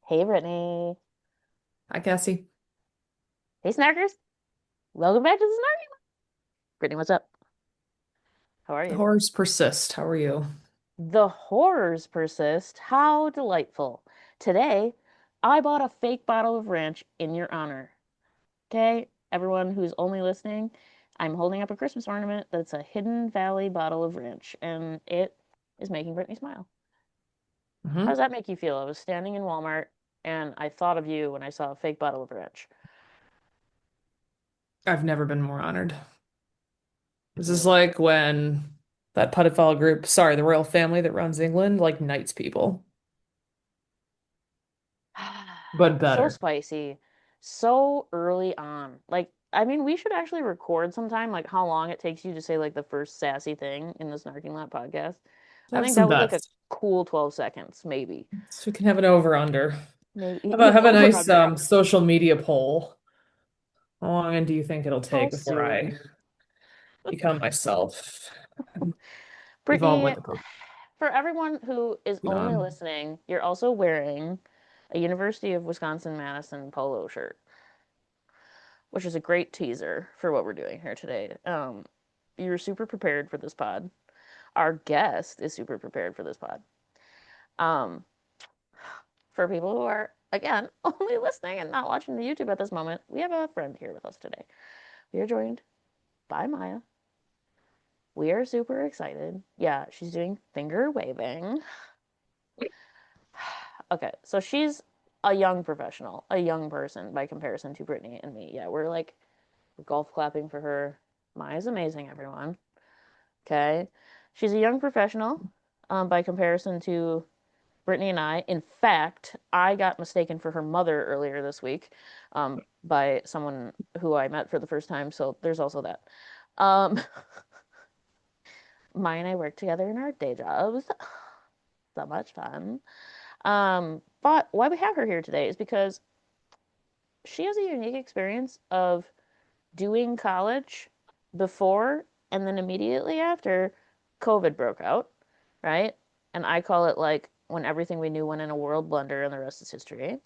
Hey, Brittany. Hi, Cassie. Hey, Snarkers. Welcome back to the Snarky. Brittany, what's up? How are The you? horrors persist. How are you? The horrors persist. How delightful. Today, I bought a fake bottle of ranch in your honor. Okay, everyone who's only listening, I'm holding up a Christmas ornament that's a Hidden Valley bottle of ranch, and it is making Brittany smile. How does hmm that make you feel? I was standing in Walmart and I thought of you when I saw a fake bottle of ranch. I've never been more honored. This is Really? like when that pedophile group, sorry, the royal family that runs England, like knights people, but So better. spicy, so early on. Like, I mean, we should actually record sometime, like how long it takes you to say like the first sassy thing in the Snarking Lot podcast. I Have think some that would be like a bets. cool 12 seconds, maybe. So we can have an over under. Maybe Have a over nice under. social media poll. How long do you think it'll How take before I soon? become myself? Evolve Brittany, like a for everyone who is only Pokemon. listening, you're also wearing a University of Wisconsin-Madison polo shirt, which is a great teaser for what we're doing here today. You're super prepared for this pod. Our guest is super prepared for this pod. Um, for people who are, again, only listening and not watching the YouTube at this moment, we have a friend here with us today. We are joined by Maya. We are super excited. Yeah, she's doing finger waving. Okay, so she's a young professional, a young person by comparison to Brittany and me. Yeah, we're golf clapping for her. Maya's amazing, everyone. Okay, she's a young professional by comparison to Brittany and I. In fact, I got mistaken for her mother earlier this week by someone who I met for the first time. So there's also that. Um, Maya and I work together in our day jobs. So much fun. But why we have her here today is because she has a unique experience of doing college before and then immediately after COVID broke out, right? And I call it like when everything we knew went in a world blender and the rest is history.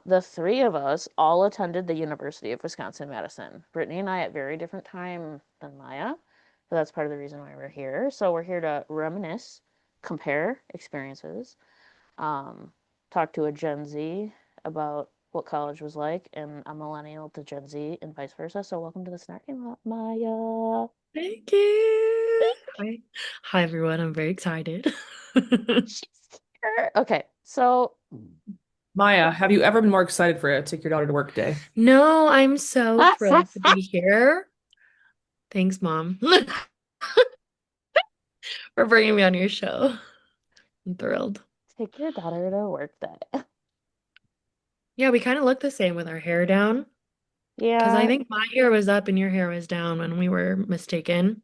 The three of us all attended the University of Wisconsin-Madison. Brittany and I at very different time than Maya. So that's part of the reason why we're here. So we're here to reminisce, compare experiences, um, talk to a Gen Z about what college was like, and a millennial to Gen Z, and vice versa. So, welcome to the Snarking Lot, Maya. Thank you. Hi. Hi, everyone. I'm very excited. She's here. Okay, so Maya, have you ever been more excited for it? Take your daughter to work day. No, I'm so thrilled to be here. Thanks, Mom, for bringing me on your show. I'm thrilled. take your daughter to work day. Yeah, we kind of look the same with our hair down because I Yeah, think my hair was up and your hair was down when we were mistaken.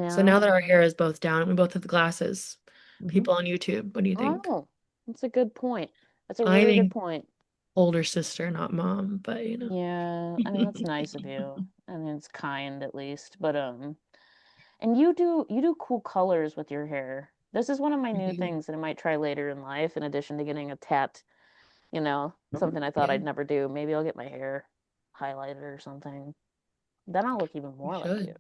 So yeah. now that our hair is both down and we both have the glasses, hmm people on YouTube, what do you think? Oh, that's a good point. That's a I really good think point. older sister, not mom, but you know. Yeah, I mean that's nice of you. I mean it's kind at least, but and you do cool colors with your hair. This is one of my new things that I might try later in life, in addition to getting a tat, something I thought Yeah, I'd never do. Maybe I'll get my hair highlighted or something. Then I'll look even you more like you. should.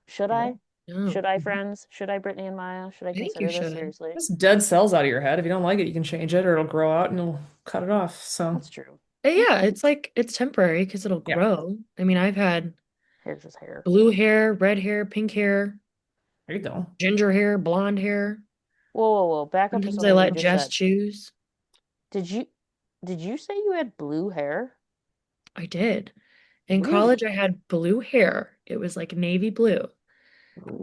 Should Yeah. I? Yeah, Should I, friends? Should I, Brittany and Maya? Should I I think you consider this should. seriously? Just dead cells out of your head. If you don't like it, you can change it or it'll grow out and you'll cut it off. So, That's true. Yeah, it's like it's temporary because it'll yeah, grow. I mean, I've had Here's just hair. blue hair, red hair, pink hair, there you go. ginger hair, blonde hair. Whoa, whoa, whoa. Back up to Sometimes I something you let just Jess said. choose. Did you did you say you had blue hair? I did. In college, Really? I had blue hair. It was like navy blue.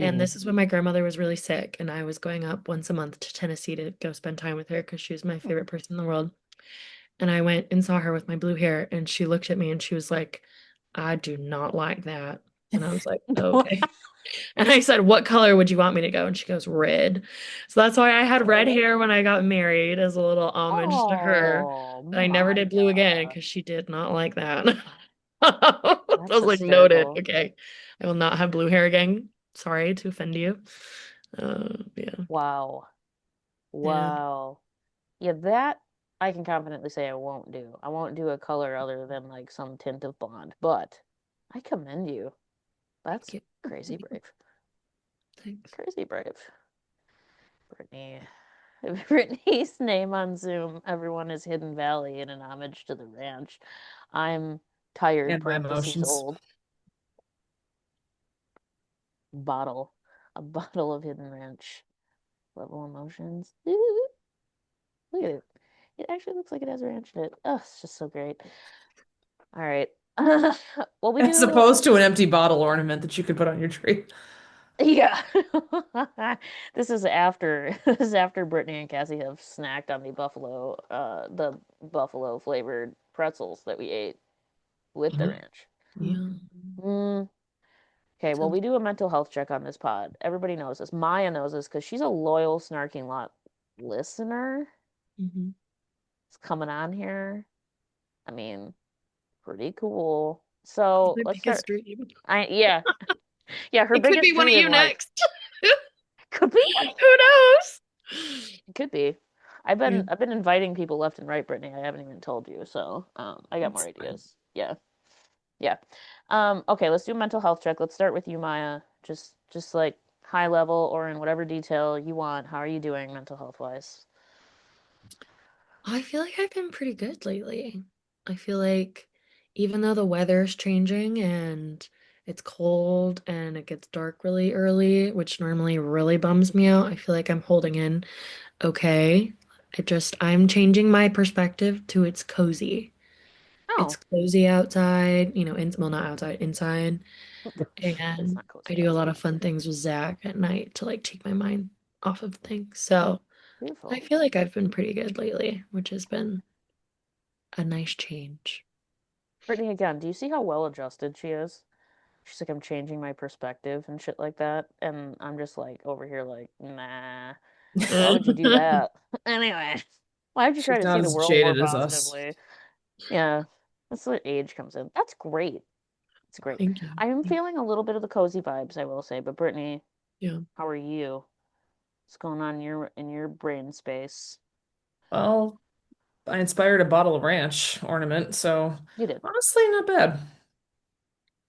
And Ooh. this is when my grandmother was really sick, and I was going up once a month to Tennessee to go spend time with her because she was my Hmm. favorite person in the world. And I went and saw her with my blue hair, and she looked at me and she was like, I do not like that. And I was like, okay. And I said, what color would you want me to go? And she goes, red. So that's why I had red Oh, hair when I got married as a little homage to her. oh, But I never did blue again Maya. because she did not like that. I That's was like, noted. hysterical. Okay. I will not have blue hair again. Sorry to offend you. Yeah. Wow. Yeah. Wow. Yeah, that. I can confidently say I won't do. I won't do a color other than like some tint of blonde, but I commend you. That's Thank crazy you. brave. Thanks. Crazy brave. Brittany. Brittany's name on Zoom, everyone is Hidden Valley in an homage to the ranch. I'm tired, And my parentheses emotions. old. Bottle. A bottle of Hidden Ranch. Level emotions. Look at it. It actually looks like it has ranch in it. Oh, it's just so great. All right. Well, we As do. opposed to an empty bottle ornament that you could put on your tree. Yeah. This is after Brittany and Cassie have snacked on the buffalo flavored pretzels that we ate with the Mhm. ranch. Yeah. Mm. Okay, well, Sounds we do a mental health check on this pod. Everybody knows this. Maya knows this because she's a loyal, snarking lot listener. hmm It's coming on here. I mean, pretty cool. So my let's start. biggest dream. Yeah, yeah. Her It could be biggest one of dream in you life next. could be one. Who knows? It could be. Yeah, I've been inviting people left and right, Brittany. I haven't even told you, so I got more that's fine. ideas. Yeah, yeah. Okay, let's do a mental health check. Let's start with you, Maya. Just like high level or in whatever detail you want. How are you doing mental health wise? I feel like I've been pretty good lately. I feel like even though the weather's changing and it's cold and it gets dark really early, which normally really bums me out, I feel like I'm holding in okay. I'm changing my perspective to it's cozy. It's Oh, cozy outside, well, not outside, inside. it's And not I cozy do a lot outside. of fun things with Zach at night to like take my mind off of things. So I Beautiful. feel like I've been pretty good lately, which has been a nice change. Brittany, again, do you see how well adjusted she is? She's like, I'm changing my perspective and shit like that. And I'm just like over here, like, nah, why would you do that? Anyway, why would you try She's to not see the as world more jaded as us. positively? Yeah, that's where age comes in. That's great. It's great. Thank you. I am feeling a little bit of the cozy vibes, I will say. But Brittany, Yeah. how are you? What's going on in your brain space? Well, I inspired a bottle of ranch ornament, so You did. honestly, not bad.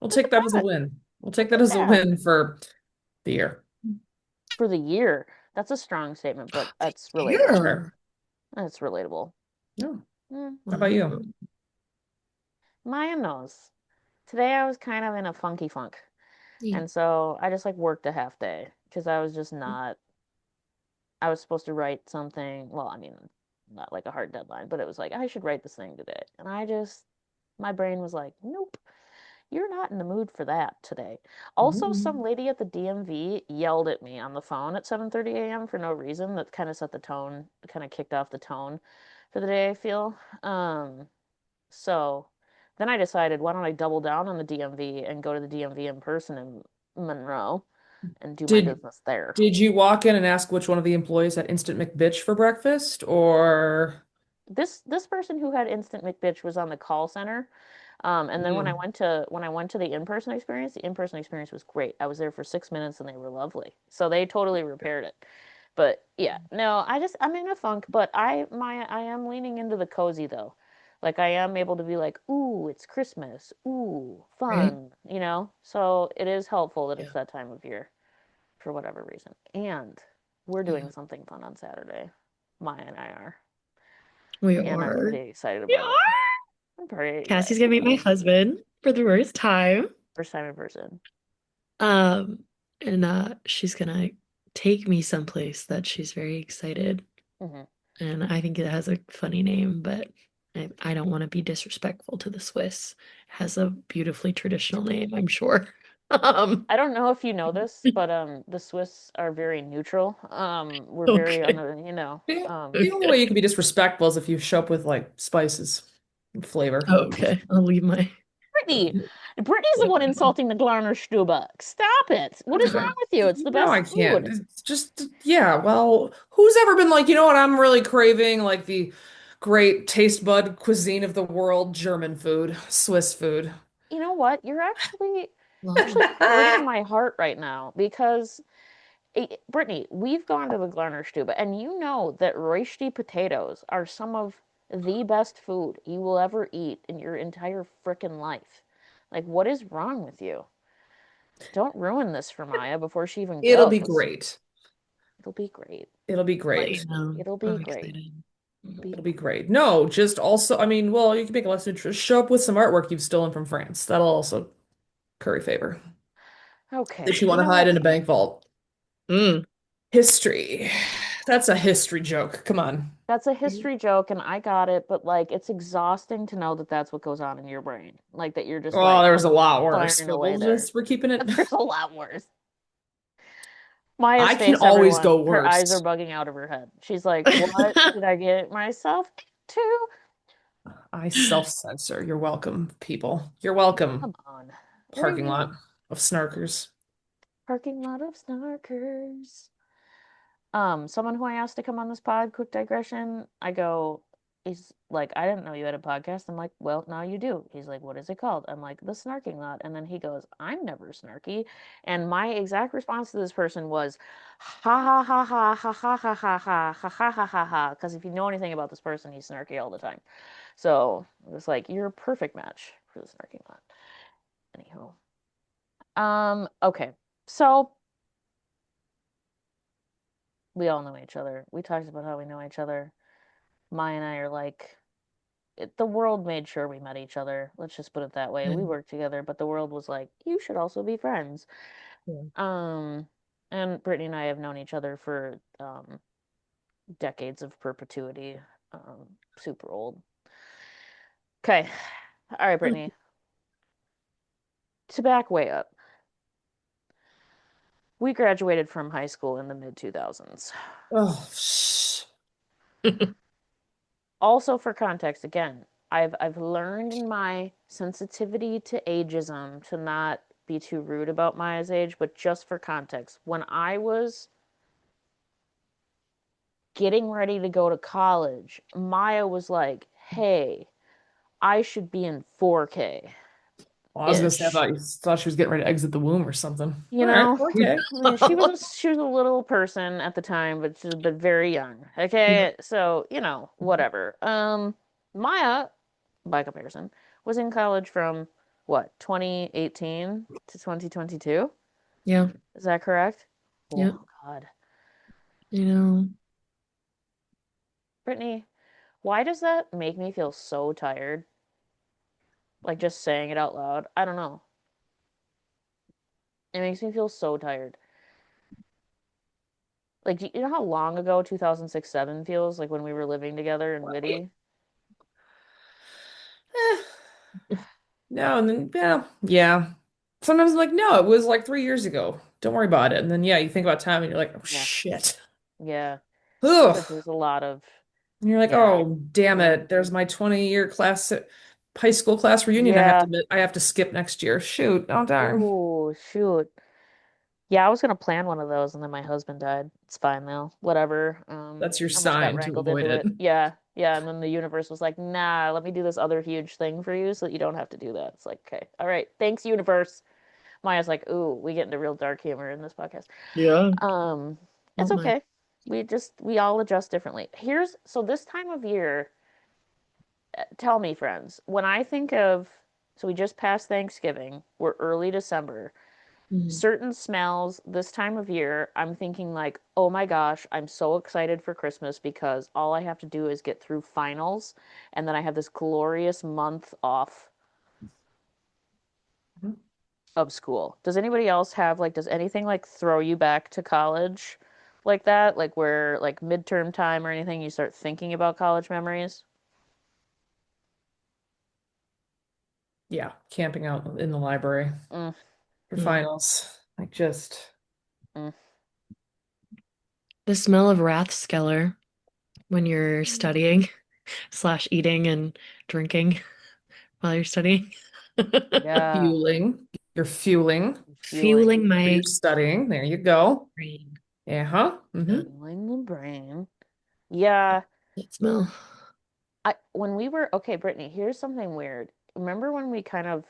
We'll That's take not that as a bad. win. We'll take That's that not as a bad win for the year. for the year. That's a strong statement, but The that's relatable. Sure. year. That's relatable. No. Mm. How about you? Wow. Maya knows. Today I was kind of in a funky funk. Yeah. And so I just like worked a half day because I was just not, I was supposed to write something. Well, I mean, not like a hard deadline, but it was like, I should write this thing today. And my brain was like, nope, you're not in the mood for that today. Also, some Mhm. lady at the DMV yelled at me on the phone at 7:30 a.m. for no reason. That kind of set the tone, kind of kicked off the tone for the day, I feel. So then I decided, why don't I double down on the DMV and go to the DMV in person in Monroe and do my Did business there. did you walk in and ask which one of the employees had Instant McBitch for breakfast, or This person who had Instant McBitch was on the call center. And then Mm. when I went to the in-person experience was great. I was there for 6 minutes and they were lovely. So they totally repaired it. But yeah, no, I'm in a funk, but I am leaning into the cozy though. Like I am able to be like, ooh, it's Christmas. Ooh, Right? fun, you know? So it is helpful that Yeah. it's that time of year for whatever reason. And we're Yeah. doing something fun on Saturday. Maya and I are. We And I'm pretty are. excited We about it. are. I'm pretty Cassie's excited gonna meet about my it. husband for the first time. First time in person. Um, and she's gonna take me someplace that she's very excited. Hmm. And I think it has a funny name, but I don't want to be disrespectful to the Swiss. It has a beautifully traditional name, I'm sure. Um, I don't know if you know this, but the Swiss are very neutral. We're very okay. The only Okay. way you can be disrespectful is if you show up with like spices and flavor. Okay. I'll leave my Brittany. Brittany's the one home. insulting the Glarner Stube. Stop it. What is wrong Okay. with you? It's the No, I best can't. food. It's just, yeah, well, who's ever been like, you know what, I'm really craving like the great taste bud cuisine of the world, German food, Swiss food. You know what? You're Love. actually hurting my heart right now because Brittany, we've gone to the Glarner Stube, and you know that roasty potatoes are some of the best food you will ever eat in your entire frickin' life. Like, what is wrong with you? Don't ruin this for Maya before she even It'll be goes. great. It'll be great. It'll be Let you great. know. It'll be I'm great. excited. It'll be It'll be great. great. No, just also, I mean, well, you can make a lesson. Show up with some artwork you've stolen from France. That'll also curry favor that Okay, you you want to know hide what? in a bank vault. Mm. History. That's a history joke. Come on. That's a history joke, and I got it, but like, it's exhausting to know that that's what goes on in your brain. Like, that you're just Oh, like there was a lot worse, firing but away we'll there. just, we're keeping it. There's a lot worse. Maya's I can face, always go everyone. Her eyes are worse. bugging out of her head. She's like, what did I get myself into? I self-censor. You're welcome, people. You're welcome. Come on. What are Parking you? lot of snarkers. Parking lot of snarkers. Someone who I asked to come on this pod, quick digression, I go, he's like, I didn't know you had a podcast. I'm like, well, now you do. He's like, what is it called? I'm like, The Snarking Lot. And then he goes, I'm never snarky. And my exact response to this person was, ha ha ha ha ha ha ha ha ha ha ha ha ha ha. Because if you know anything about this person, he's snarky all the time. So it was like, you're a perfect match for the Snarking Lot. Anywho. Okay. So we all know each other. We talked about how we know each other. Maya and I are like, the world made sure we met each other. Let's just put it that way. Yeah. We worked together, but the world was like, you should also be friends. Yeah. Um, and Brittany and I have known each other for decades of perpetuity. Super old. Okay. All right, Brittany. To back way up, we graduated from high school in the mid 2000s. Oh, Also, for context, again, I've learned in my sensitivity to ageism to not be too rude about Maya's age, but just for context, when I was getting ready to go to college, Maya was like, "Hey, I should be in 4K well, I was gonna say I ish." thought you thought she was getting ready to exit the womb or something. You All right, know, okay. I mean, she was a little person at the time, but very young. Yeah. Okay, so whatever. Maya, by comparison, was in college from what, 2018 to 2022? Yeah. Is that correct? Yeah. Oh God, You know, Brittany, why does that make me feel so tired? Like just saying it out loud. I don't know. It makes me feel so tired. Like, you know how long ago 2006-7 feels? Like when we were living together in Whitty? Eh, no, and then yeah. Sometimes I'm like, no, it was like 3 years ago. Don't worry about it. And then yeah, you think about time and you're like, oh Yeah, shit. yeah. Ugh. Because there's a lot of, And you're like, yeah. oh damn Mm. it. There's my 20-year class high school class reunion Yeah. I have to skip next year. Shoot. Oh darn. Ooh, shoot. Yeah, I was gonna plan one of those and then my husband died. It's fine though. Whatever. That's your I just got sign to wrangled avoid into it. it. Yeah, yeah, and then the universe was like, "Nah, let me do this other huge thing for you so that you don't have to do that." It's like, "Okay. All right. Thanks, universe." Maya's like, "Ooh, we get into real dark humor in this podcast." yeah. Um, it's Oh my. okay. We all adjust differently. So this time of year, tell me, friends, when I think of, so we just passed Thanksgiving, we're early December. Mhm. Certain smells this time of year, I'm thinking like, oh my gosh, I'm so excited for Christmas because all I have to do is get through finals and then I have this glorious month off of school. Does anybody else have like, does anything like throw you back to college like that? Like where like midterm time or anything, you start thinking about college memories? Yeah, camping out in the library Mm, for Mm. finals. Like just mm. The smell of Rathskeller when you're studying slash eating and drinking while you're studying. Yeah, fueling. You're fueling fueling, Fueling while my you're studying. There you go. brain. Yeah, huh? Yeah, fueling the brain. Yeah, that smell. when we were okay, Brittany, here's something weird. Remember when we kind of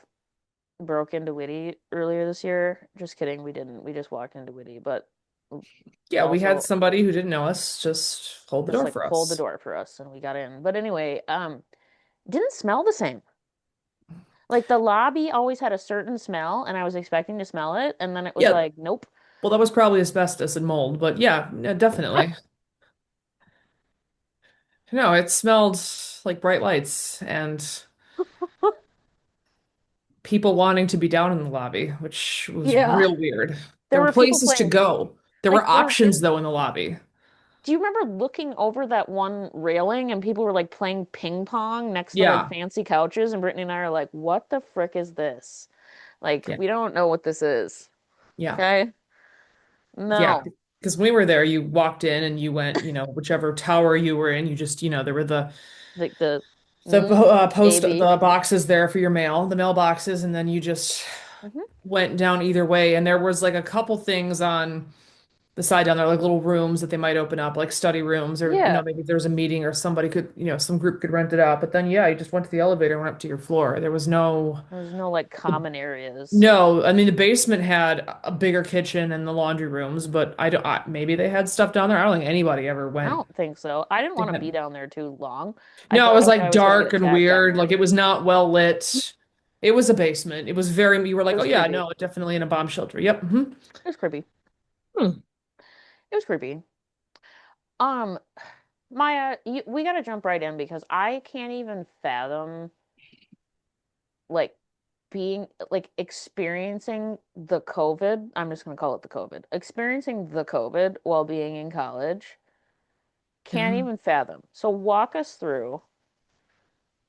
broke into Witty earlier this year? Just kidding, we didn't. We just walked into Witty, but Yeah, we had also, somebody who didn't know us just Hold the just door like for pulled the us. door for us and we got in. But anyway, didn't smell the same. Like the lobby always had a certain smell and I was expecting to smell it and then it was Yeah, like, nope. well, that was probably asbestos and mold, but yeah, definitely. No, it smelled like bright lights and people wanting to be down in the lobby, which was Yeah. real weird. There There were were people places to playing go. There were like there options though in the lobby. do you remember looking over that one railing and people were like playing ping pong next to like Yeah, fancy couches and Brittany and I are like, what the frick is this? Like, yeah, we don't know what this is. yeah, Okay? yeah. No. Because when we were there, you walked in and you went, whichever tower you were in, you just, there were Like the the post maybe. the boxes there for your mail, the mailboxes, and then you just Hmm. went down either way. And there was like a couple things on the side down there, like little rooms that they might open up, like study rooms, or Yeah. maybe if there was a meeting or somebody could, some group could rent it out. But then yeah, you just went to the elevator and went up to your floor. There was no There's no like common areas. no, I mean the basement had a bigger kitchen and the laundry rooms, but I don't maybe they had stuff down there. I don't think anybody ever I went. don't think so. I didn't They want to be had- down there too long. I No, it felt was like like I was gonna get dark and attacked down weird. there. Like it was not well lit. It was a basement. It was very, you were It like, oh was yeah, creepy. no, definitely in a bomb shelter. Yep. Mhm. It was creepy. Hmm. It was creepy. Um, Maya, we gotta jump right in because I can't even fathom like being like experiencing the COVID. I'm just gonna call it the COVID. Experiencing the COVID while being in college. Can't Yeah. even fathom. So walk us through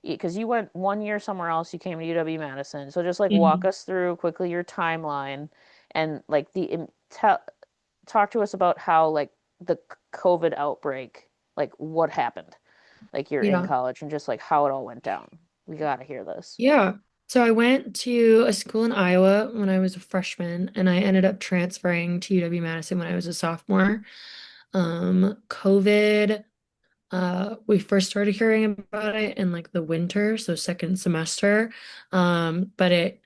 because you went 1 year somewhere else, you came to UW-Madison. So just like walk Mhm. us through quickly your timeline and like talk to us about how like the COVID outbreak, like what happened, like you're in Yeah. college and just like how it all went down. We gotta hear this. Yeah. So I went to a school in Iowa when I was a freshman, and I ended up transferring to UW-Madison when I was a sophomore. COVID, we first started hearing about it in like the winter, so second semester. But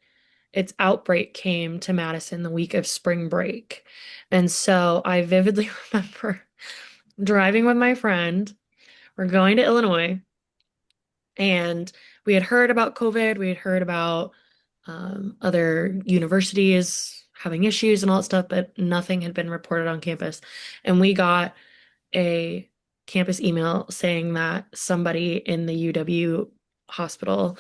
its outbreak came to Madison the week of spring break. And so I vividly remember driving with my friend. We're going to Illinois. And we had heard about COVID, we had heard about other universities having issues and all that stuff, but nothing had been reported on campus. And we got a campus email saying that somebody in the UW hospital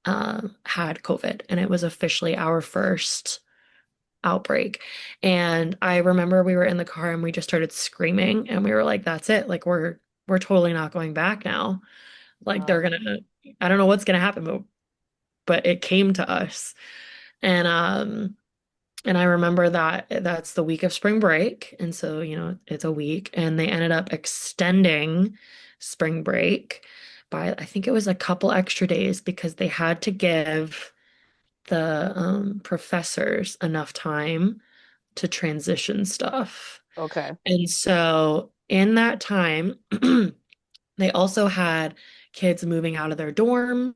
had COVID, and it was officially our first outbreak. And I remember we were in the car and we just started screaming, and we were like, "That's it! Like we're totally not going back now." Like they're Uh, gonna, I don't know what's gonna happen, but it came to us. And I remember that that's the week of spring break. And so, it's a week. And they ended up extending spring break by, I think it was a couple extra days because they had to give the professors enough time to transition stuff. okay. And so in that time, they also had kids moving out of their dorms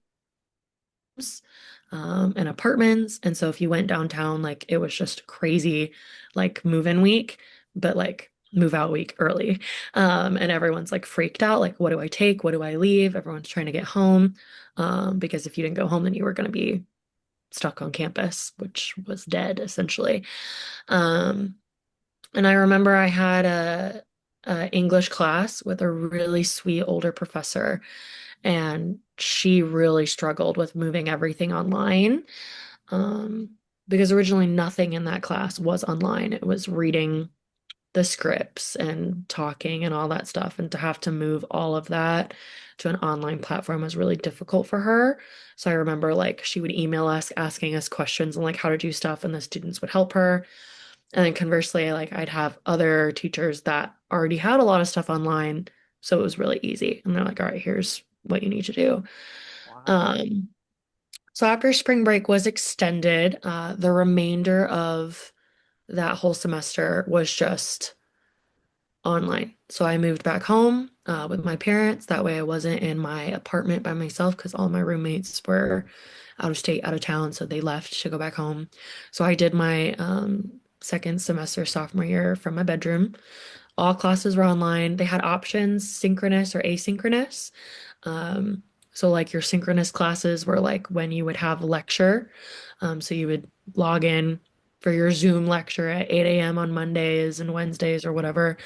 and apartments. And so if you went downtown, like it was just crazy, like move-in week, but like move out week early. And everyone's like freaked out, like, what do I take? What do I leave? Everyone's trying to get home. Because if you didn't go home, then you were going to be stuck on campus, which was dead essentially. Um, and I remember I had a English class with a really sweet older professor, and she really struggled with moving everything online. Um, because originally nothing in that class was online. It was reading the scripts and talking and all that stuff. And to have to move all of that to an online platform was really difficult for her. So I remember like she would email us asking us questions on like how to do stuff, and the students would help her. And then conversely, like I'd have other teachers that already had a lot of stuff online. So it was really easy. And they're like, all right, here's what you need to do. Wow. Um, so after spring break was extended, the remainder of that whole semester was just online. So I moved back home with my parents. That way I wasn't in my apartment by myself because all my roommates were out of state, out of town. So they left to go back home. So I did my second semester sophomore year from my bedroom. All classes were online. They had options, synchronous or asynchronous. Um, so like your synchronous classes were like when you would have a lecture. So you would log in for your Zoom lecture at 8 a.m. on Mondays and Wednesdays or whatever.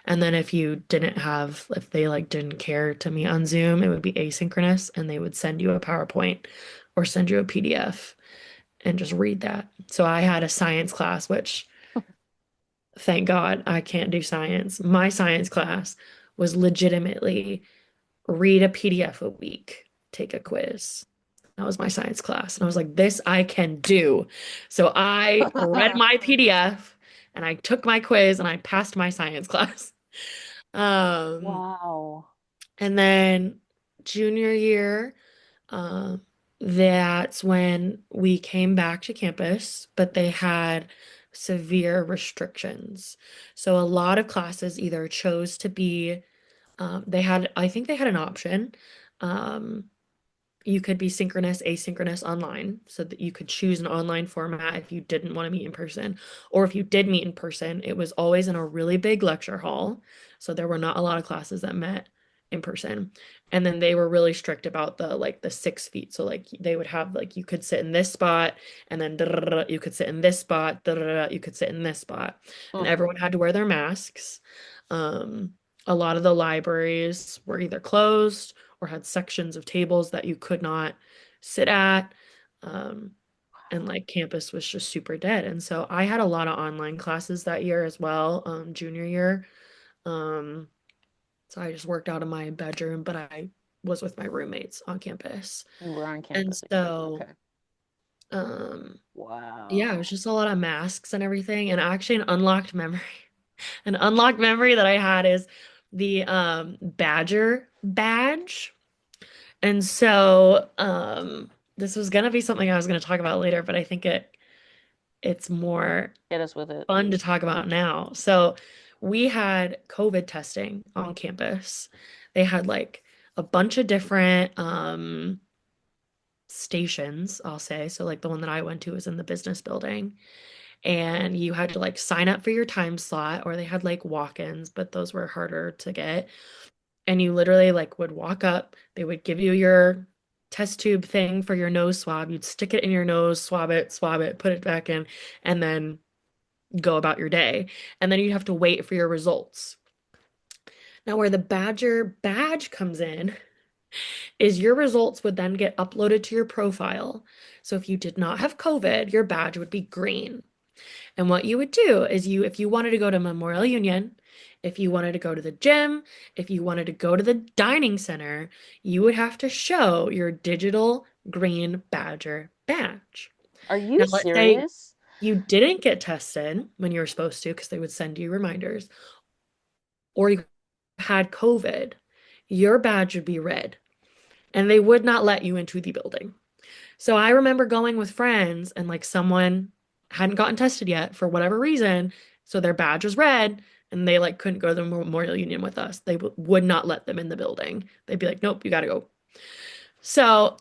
And then if they like didn't care to meet on Zoom, it would be asynchronous and they would send you a PowerPoint or send you a PDF and just read that. So I had a science class, which thank God I can't do science. My science class was legitimately read a PDF a week, take a quiz. That was my science class. And I was like, this I can do. So I read my PDF and I took my quiz and I passed my science class. Um, Wow. and then junior year, uh, that's when we came back to campus, but they had severe restrictions. So a lot of classes either chose to be, I think they had an option. Um, you could be synchronous, asynchronous online, so that you could choose an online format if you didn't want to meet in person. Or if you did meet in person, it was always in a really big lecture hall. So there were not a lot of classes that met in person. And then they were really strict about the 6 feet. So like they would have like you could sit in this spot and then you could sit in this spot, you could sit in this spot. And Mm. everyone had to wear their masks. Um, a lot of the libraries were either closed or had sections of tables that you could not sit at. Um, and like campus was just super dead. And so I had a lot of online classes that year as well, junior year. Um, so I just worked out of my bedroom, but I was with my roommates on campus. You were on And campus again. so, Okay. um, yeah, it was Wow. just a lot of masks and everything. And actually, an unlocked memory that I had is the Badger badge. And so, this was gonna be something I was gonna talk about later, but I think it's more Hit us with it. fun to talk about now. So we had COVID testing on campus. They had like a bunch of different stations, I'll say. So like the one that I went to was in the business building. And you had to like sign up for your time slot, or they had like walk-ins, but those were harder to get. And you literally like would walk up, they would give you your test tube thing for your nose swab. You'd stick it in your nose, swab it, put it back in, and then go about your day. And then you'd have to wait for your results. Now, where the Badger badge comes in is your results would then get uploaded to your profile. So if you did not have COVID, your badge would be green. And what you would do is if you wanted to go to Memorial Union, if you wanted to go to the gym, if you wanted to go to the dining center, you would have to show your digital green Badger badge. Are you Now, let's say serious? you didn't get tested when you were supposed to, because they would send you reminders, or you had COVID, your badge would be red, and they would not let you into the building. So I remember going with friends and like someone hadn't gotten tested yet for whatever reason, so their badge was red and they like couldn't go to the Memorial Union with us. They would not let them in the building. They'd be like, "Nope, you got to go." So,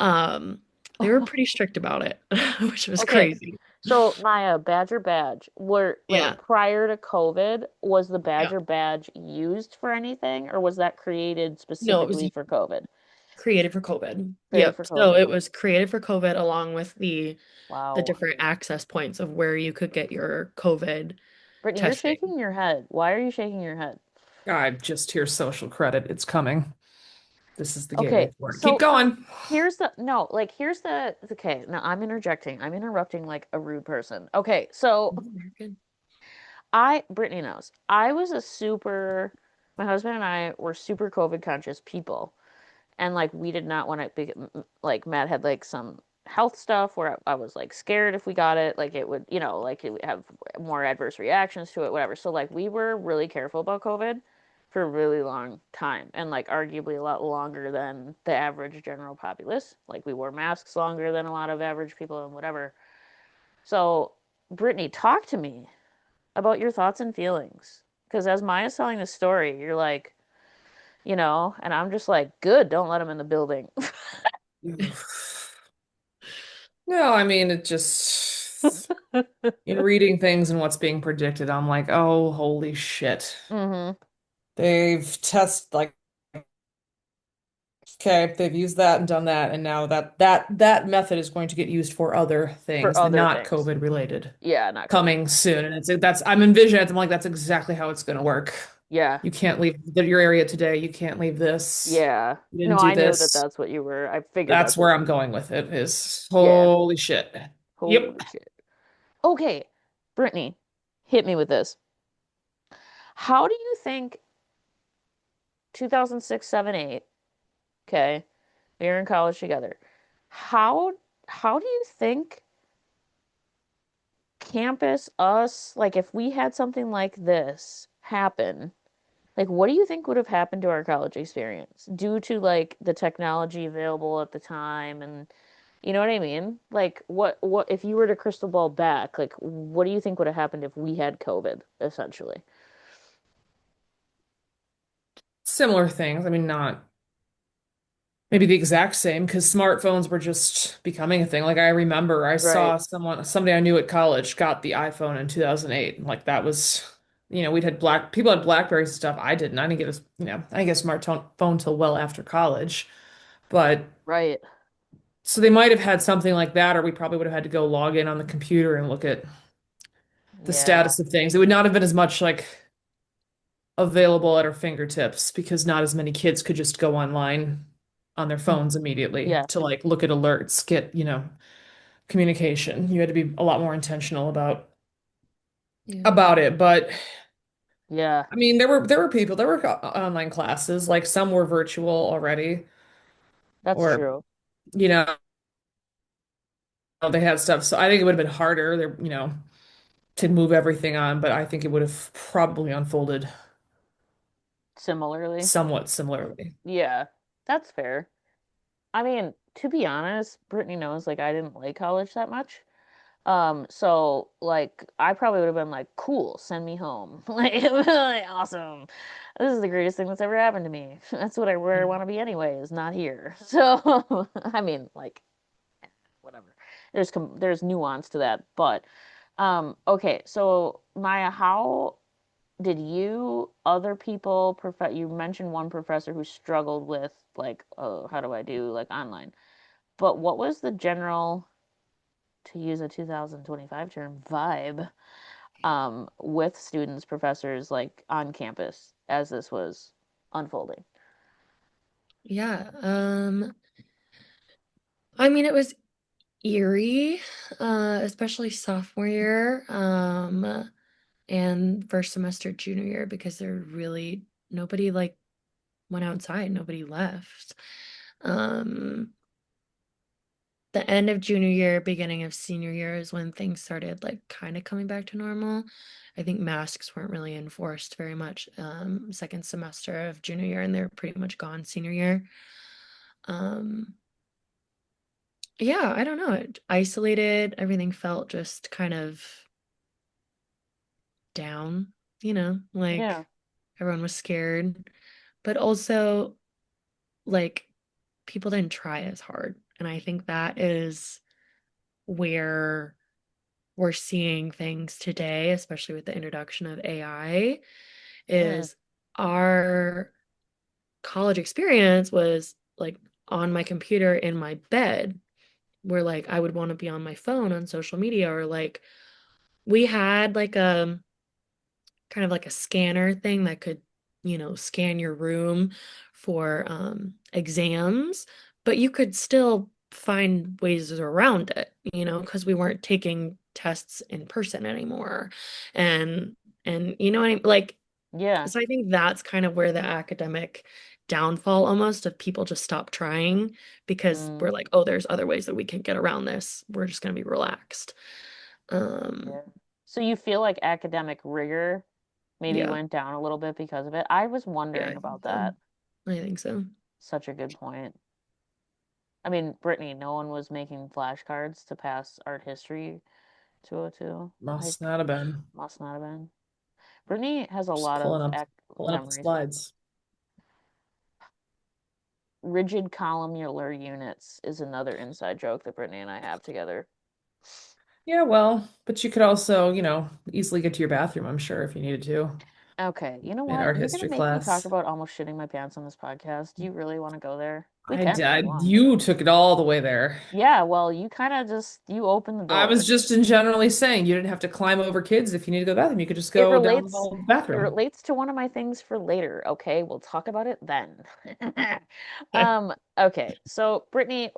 they were pretty strict about it, which was Okay. crazy. So Maya, Badger badge, were like Yeah. prior to COVID, was the Yeah. Badger badge used for anything, or was that created No, it was specifically for COVID? created for COVID. Created Yep. for So COVID. it was created for COVID along with the Wow. different access points of where you could get your COVID Brittany, you're testing. shaking your head. Why are you shaking your head? I just hear social credit. It's coming. This is the Okay, gateway for it. Keep so going. here's the no, like here's the okay, now I'm interjecting. I'm interrupting like a rude person. Okay, so American. Brittany knows. I was a super my husband and I were super COVID conscious people. And like we did not want to be like Matt had like some health stuff where I was like scared if we got it, like it would, like it would have more adverse reactions to it, whatever. So like we were really careful about COVID for a really long time and like arguably a lot longer than the average general populace. Like we wore masks longer than a lot of average people and whatever. So Brittany, talk to me about your thoughts and feelings. Because as Maya's telling the story, you're like, and I'm just like, good, don't let him in the building. No, I mean, it just In reading things and what's being predicted, I'm like, oh, holy shit. Hmm. They've tested like, okay, they've used that and done that, and now that method is going to get used for other For things, other not things. COVID related, Yeah, not COVID. coming soon. And that's I'm envisioning it. I'm like, that's exactly how it's going to work. Yeah. You can't leave your area today. You can't leave this. Yeah. You No, didn't do I knew that this. that's what you were. I figured That's that's what where you I'm were. going with it. Is Yeah. holy shit. Yep. Holy shit. Okay, Brittany, hit me with this. How do you think 2006, 7, 8, okay, we were in college together. How do you think campus, us, like if we had something like this happen, like what do you think would have happened to our college experience due to like the technology available at the time and you know what I mean? Like what if you were to crystal ball back, like what do you think would have happened if we had COVID, essentially? Similar things. I mean, not maybe the exact same because smartphones were just becoming a thing. Like I remember I Right. saw somebody I knew at college got the iPhone in 2008. And like that was, we'd had people had Blackberries and stuff. I didn't. I didn't get I didn't get a phone till well after college. But Right. so they might have had something like that, or we probably would have had to go log in on the computer and look at the Yeah. status of things. It would not have been as much like available at our fingertips because not as many kids could just go online on their phones immediately Yeah. to like look at alerts, get, communication. You had to be a lot more intentional Yeah. about it. But Yeah. I mean, there were online classes, like some were virtual already, That's or true. you know, they had stuff. So I think it would have been harder there, to move everything on, but I think it would have probably unfolded Similarly. somewhat similarly. Yeah. That's fair. I mean, to be honest, Brittany knows like I didn't like college that much. So like I probably would have been like, cool, send me home. Like, it was like awesome. This is the greatest thing that's ever happened to me. That's what where I want to be anyway, is not here. So I mean, like, whatever. There's nuance to that, but okay, so Maya, how did other people, you mentioned one professor who struggled with like, oh, how do I do like online? But what was the general, to use a 2025 term, vibe with students, professors like on campus as this was unfolding? Yeah. I mean, it was eerie, especially sophomore year, and first semester junior year because there really nobody like went outside, nobody left. Um, the end of junior year, beginning of senior year is when things started like kind of coming back to normal. I think masks weren't really enforced very much second semester of junior year, and they're pretty much gone senior year. Um, yeah, I don't know. It isolated, everything felt just kind of down, Yeah. like everyone was scared, but also like people didn't try as hard. And I think that is where we're seeing things today, especially with the introduction of AI, Mm, is our college experience was like on my computer in my bed, where like I would want to be on my phone on social media, or like we had like a kind of like a scanner thing that could, scan your room for exams, but you could still find ways around it, because we weren't taking tests in person anymore. And you know what I mean? Like, yeah. so I think that's kind of where the academic downfall almost of people just stop trying because Mm, we're like, oh, there's other ways that we can get around this. We're just going to be relaxed. yeah. Um, So you feel like academic rigor maybe yeah, went down a little bit because of it? I was yeah, wondering I think about so. that. I think so. Such a good point. I mean, Brittany, no one was making flashcards to pass art history 202. Must Like, not have been. must not have been. Brittany has a Just lot of pulling up the memories. slides. Rigid columnar units is another inside joke that Brittany and I have together. Yeah, well, but you could also, easily get to your bathroom, I'm sure, if you needed to Okay, you know in what? art You're gonna history make me talk class. about almost shitting my pants on this podcast. Do you really want to go there? We can if you want. You took it all the way there. Yeah, well, you kind of just you open the I was door. just in generally saying you didn't have to climb over kids if you need to go to the bathroom. You could just It go down the relates hall to the it bathroom. relates to one of my things for later, okay? We'll talk about it then. Okay. So Brittany,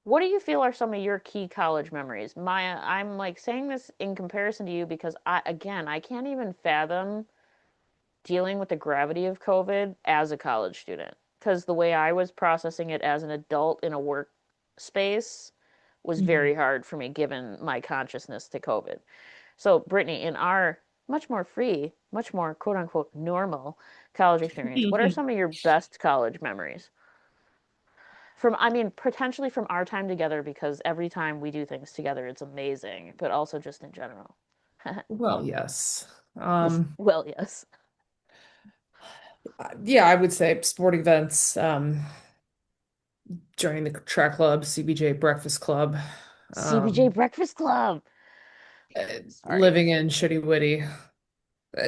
what do you feel are some of your key college memories? Maya, I'm like saying this in comparison to you because I can't even fathom dealing with the gravity of COVID as a college student. Because the way I was processing it as an adult in a work space was Mhm. very hard for me given my consciousness to COVID. So, Brittany, in our much more free, much more quote unquote normal college experience, what are some of your best college memories? I mean, potentially from our time together, because every time we do things together, it's amazing, but also just in general. Well, yes. Well, yes. Yeah, I would say sporting events, joining the track club, CBJ Breakfast Club, CBJ um, Breakfast Club. Sorry. living in Shitty Witty.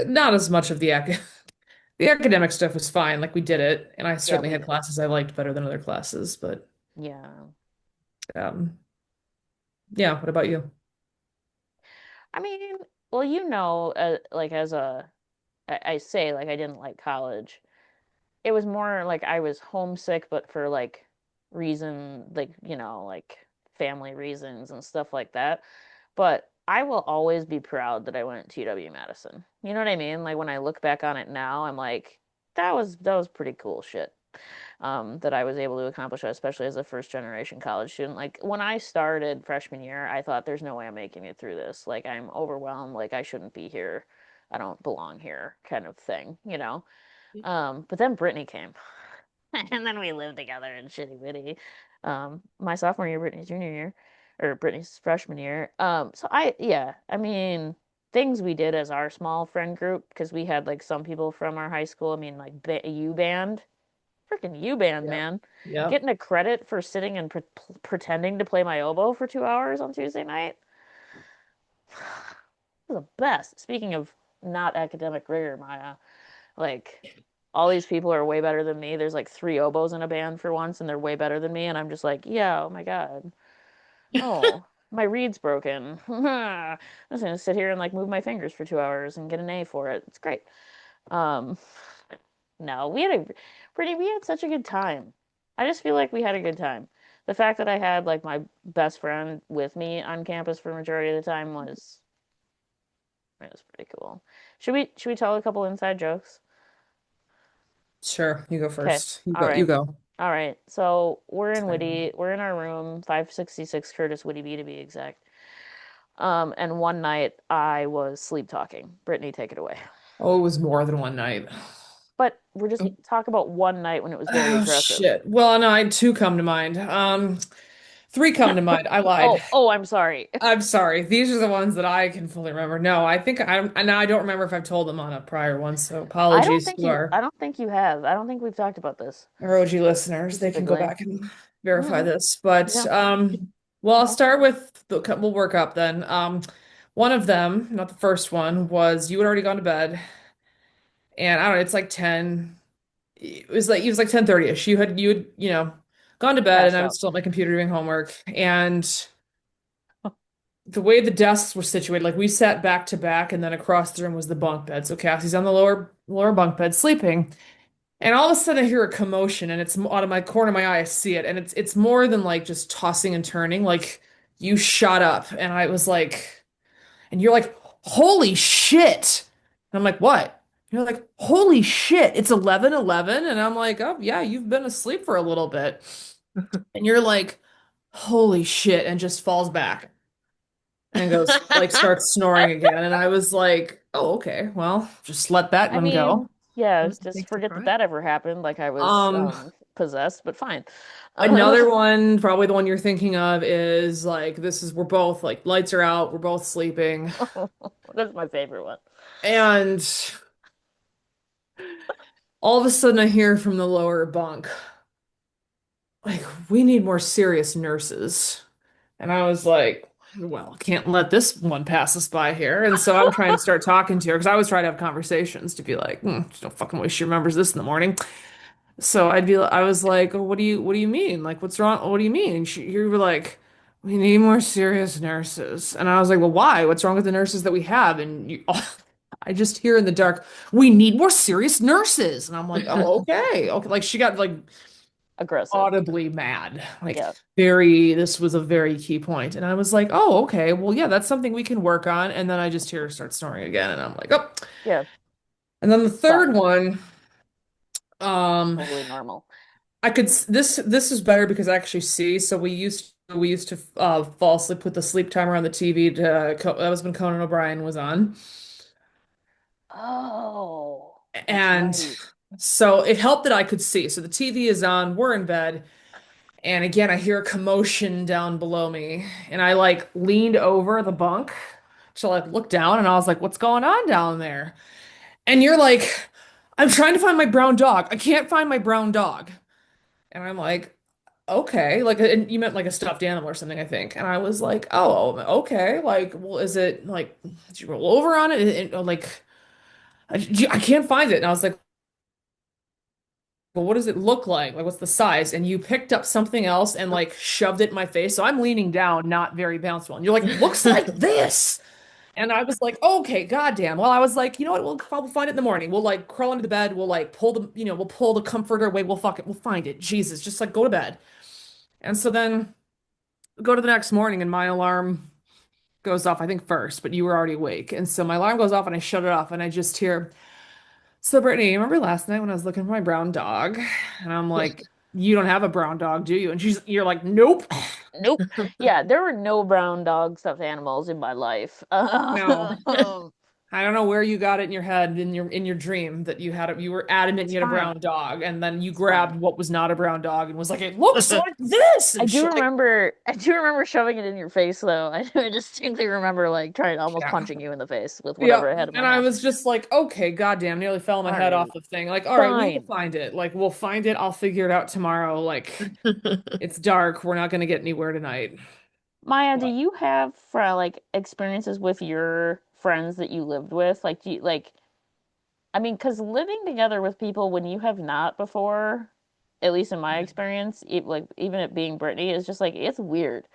Not as much of the academic stuff was fine. Like we did it, and I Yeah, certainly we had did. classes I liked better than other classes. But Yeah. um, yeah. What about you? I mean, well, like as I say, like I didn't like college. It was more like I was homesick, but for like like, like family reasons and stuff like that. But I will always be proud that I went to UW-Madison. You know what I mean? Like when I look back on it now, I'm like, that was pretty cool shit. That I was able to accomplish, especially as a first generation college student. Like when I started freshman year, I thought there's no way I'm making it through this. Like I'm overwhelmed. Like I shouldn't be here. I don't belong here, kind of thing. But then Brittany came, and then we lived together in Shitty Witty. My sophomore year, Brittany's junior year, or Brittany's freshman year. Yeah, I mean, things we did as our small friend group because we had like some people from our high school. I mean, like U band, freaking U band, Yep. man, Yep. getting a credit for sitting and pretending to play my oboe for 2 hours on Tuesday night. It was the best. Speaking of not academic rigor, Maya, like all these people are way better than me. There's like three oboes in a band for once, and they're way better than me. And I'm just like, yeah, oh my God. Oh, my reed's broken. I'm just gonna sit here and like move my fingers for 2 hours and get an A for it. It's great. Um, no, we had such a good time. I just feel like we had a good time. The fact that I had like my best friend with me on campus for the majority of the time was it was pretty cool. Should we tell a couple inside jokes? Sure. You go Okay. first. You All go. You right. go. All right. So we're It's in fine. Whitty. We're in our room, 566 Curtis Whitty B to be exact. And one night I was sleep talking. Brittany, take it away. Oh, it was more than one night. But we're just talk about one night when it was very Oh aggressive. shit. Well, no, I had two come to mind. Three come to mind. I lied. Oh, I'm sorry. I'm sorry. These are the ones that I can fully remember. No, I think now I don't remember if I've told them on a prior one, so apologies to I don't think you have. I don't think we've talked about this our OG listeners. They can go specifically. back and verify Mm, this. But yeah. well, I'll start with we'll work up then. One of them, not the first one, was you had already gone to bed, and I don't know, it's like 10. It was like 10:30ish. You had gone to bed, and Passed I was out. still at my computer doing homework, and the way the desks were situated, like we sat back to back, and then across the room was the bunk bed. So Cassie's on the lower bunk bed sleeping, and all of a sudden I hear a commotion, and it's out of my corner of my eye. I see it, and it's more than like just tossing and turning. Like you shot up, and I was like, and you're like, holy shit! And I'm like, what? You're like, holy shit! It's 11:11, and I'm like, oh yeah, you've been asleep for a little bit, and you're like, holy shit, and just falls back and goes like starts snoring again. And I was like, oh, okay, well, just let that I one go. mean, yeah, That's a just big forget that surprise. that ever happened. Like I was Um, possessed, but fine. Another one, probably the one you're thinking of, is like we're both like lights are out, we're both sleeping, That's my favorite one. and all of a sudden I hear from the lower bunk, like, we need more serious nurses. And I was like, well, can't let this one pass us by here. And so I'm trying to start talking to her because I was trying to have conversations to be like, just don't fucking way she remembers this in the morning. So I was like, oh, what do you mean? Like, what's wrong? What do you mean? And you were like, we need more serious nurses. And I was like, well, why? What's wrong with the nurses that we have? And I just hear in the dark, we need more serious nurses. And I'm like, oh, okay. Okay. Like she got like Aggressive. audibly mad. Like Yeah. this was a very key point. And I was like, oh, okay. Well, yeah, that's something we can work on. And then I just hear her start snoring again. And I'm like, oh. Yeah. And then the third Fine. one, um, Totally normal. this is better because I actually see. So we used to falsely put the sleep timer on the TV that was when Conan O'Brien was on. Oh, that's And right. so it helped that I could see. So the TV is on, we're in bed. And again, I hear a commotion down below me, and I like leaned over the bunk to like look down, and I was like, "What's going on down there?" And you're like, "I'm trying to find my brown dog. I can't find my brown dog." And I'm like, "Okay," like, and you meant like a stuffed animal or something, I think. And I was like, "Oh, okay. Like, well, is it like did you roll over on it? Like, I can't find it." And I was like, well, what does it look like? Like, what's the size? And you picked up something else and like shoved it in my face. So I'm leaning down, not very bounceable. And you're like, looks like this. And I was like, okay, goddamn. Well, I was like, you know what? We'll probably find it in the morning. We'll like crawl into the bed. We'll like we'll pull the comforter away. We'll fuck it. We'll find it. Jesus, just like go to bed. And so then go to the next morning and my alarm goes off, I think first, but you were already awake. And so my alarm goes off and I shut it off and I just hear, so, Brittany, you remember last night when I was looking for my brown dog? And I'm like, you don't have a brown dog, do you? And you're like, nope. Nope. Yeah, there were no brown dog stuffed animals in my life. No. I don't know where you got it in your head, in your dream that you were adamant It's you had a fine. brown dog, and then you It's fine. grabbed what was not a brown dog and was like, it looks like this I and do shit. remember I do remember shoving it in your face though. I distinctly remember like trying almost Yeah. punching you in the face with Yeah. whatever I had in And my I hand. was just like, okay, goddamn, nearly fell my All head off right. the thing. Like, all right, we will Fine. find it. Like, we'll find it. I'll figure it out tomorrow. Like, it's dark. We're not gonna get anywhere tonight. Maya, do But you have like experiences with your friends that you lived with? Like do you like I mean, because living together with people when you have not before, at least in my experience, like even it being Brittany, is just like it's weird.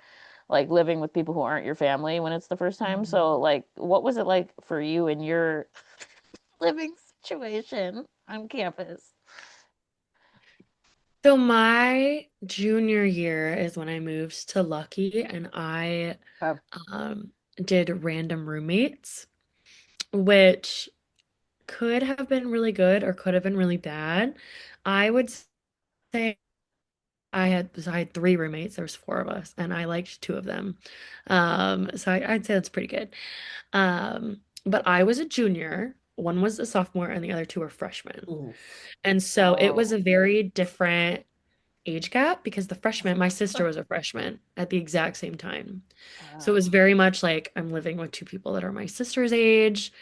Like living with people who aren't your family when it's the first time. Mhm. So, like, what was it like for you in your living situation on campus? So my junior year is when I moved to Lucky and I Uh, um, did random roommates, which could have been really good or could have been really bad. I would say I had three roommates. There was four of us, and I liked two of them. So I'd say that's pretty good. But I was a junior. One was a sophomore, and the other two were freshmen. Ooh. And so it was oh, a very different age gap because the freshman, my sister was a freshman at the exact same time. So it wow. was very much like I'm living with two people that are my sister's age.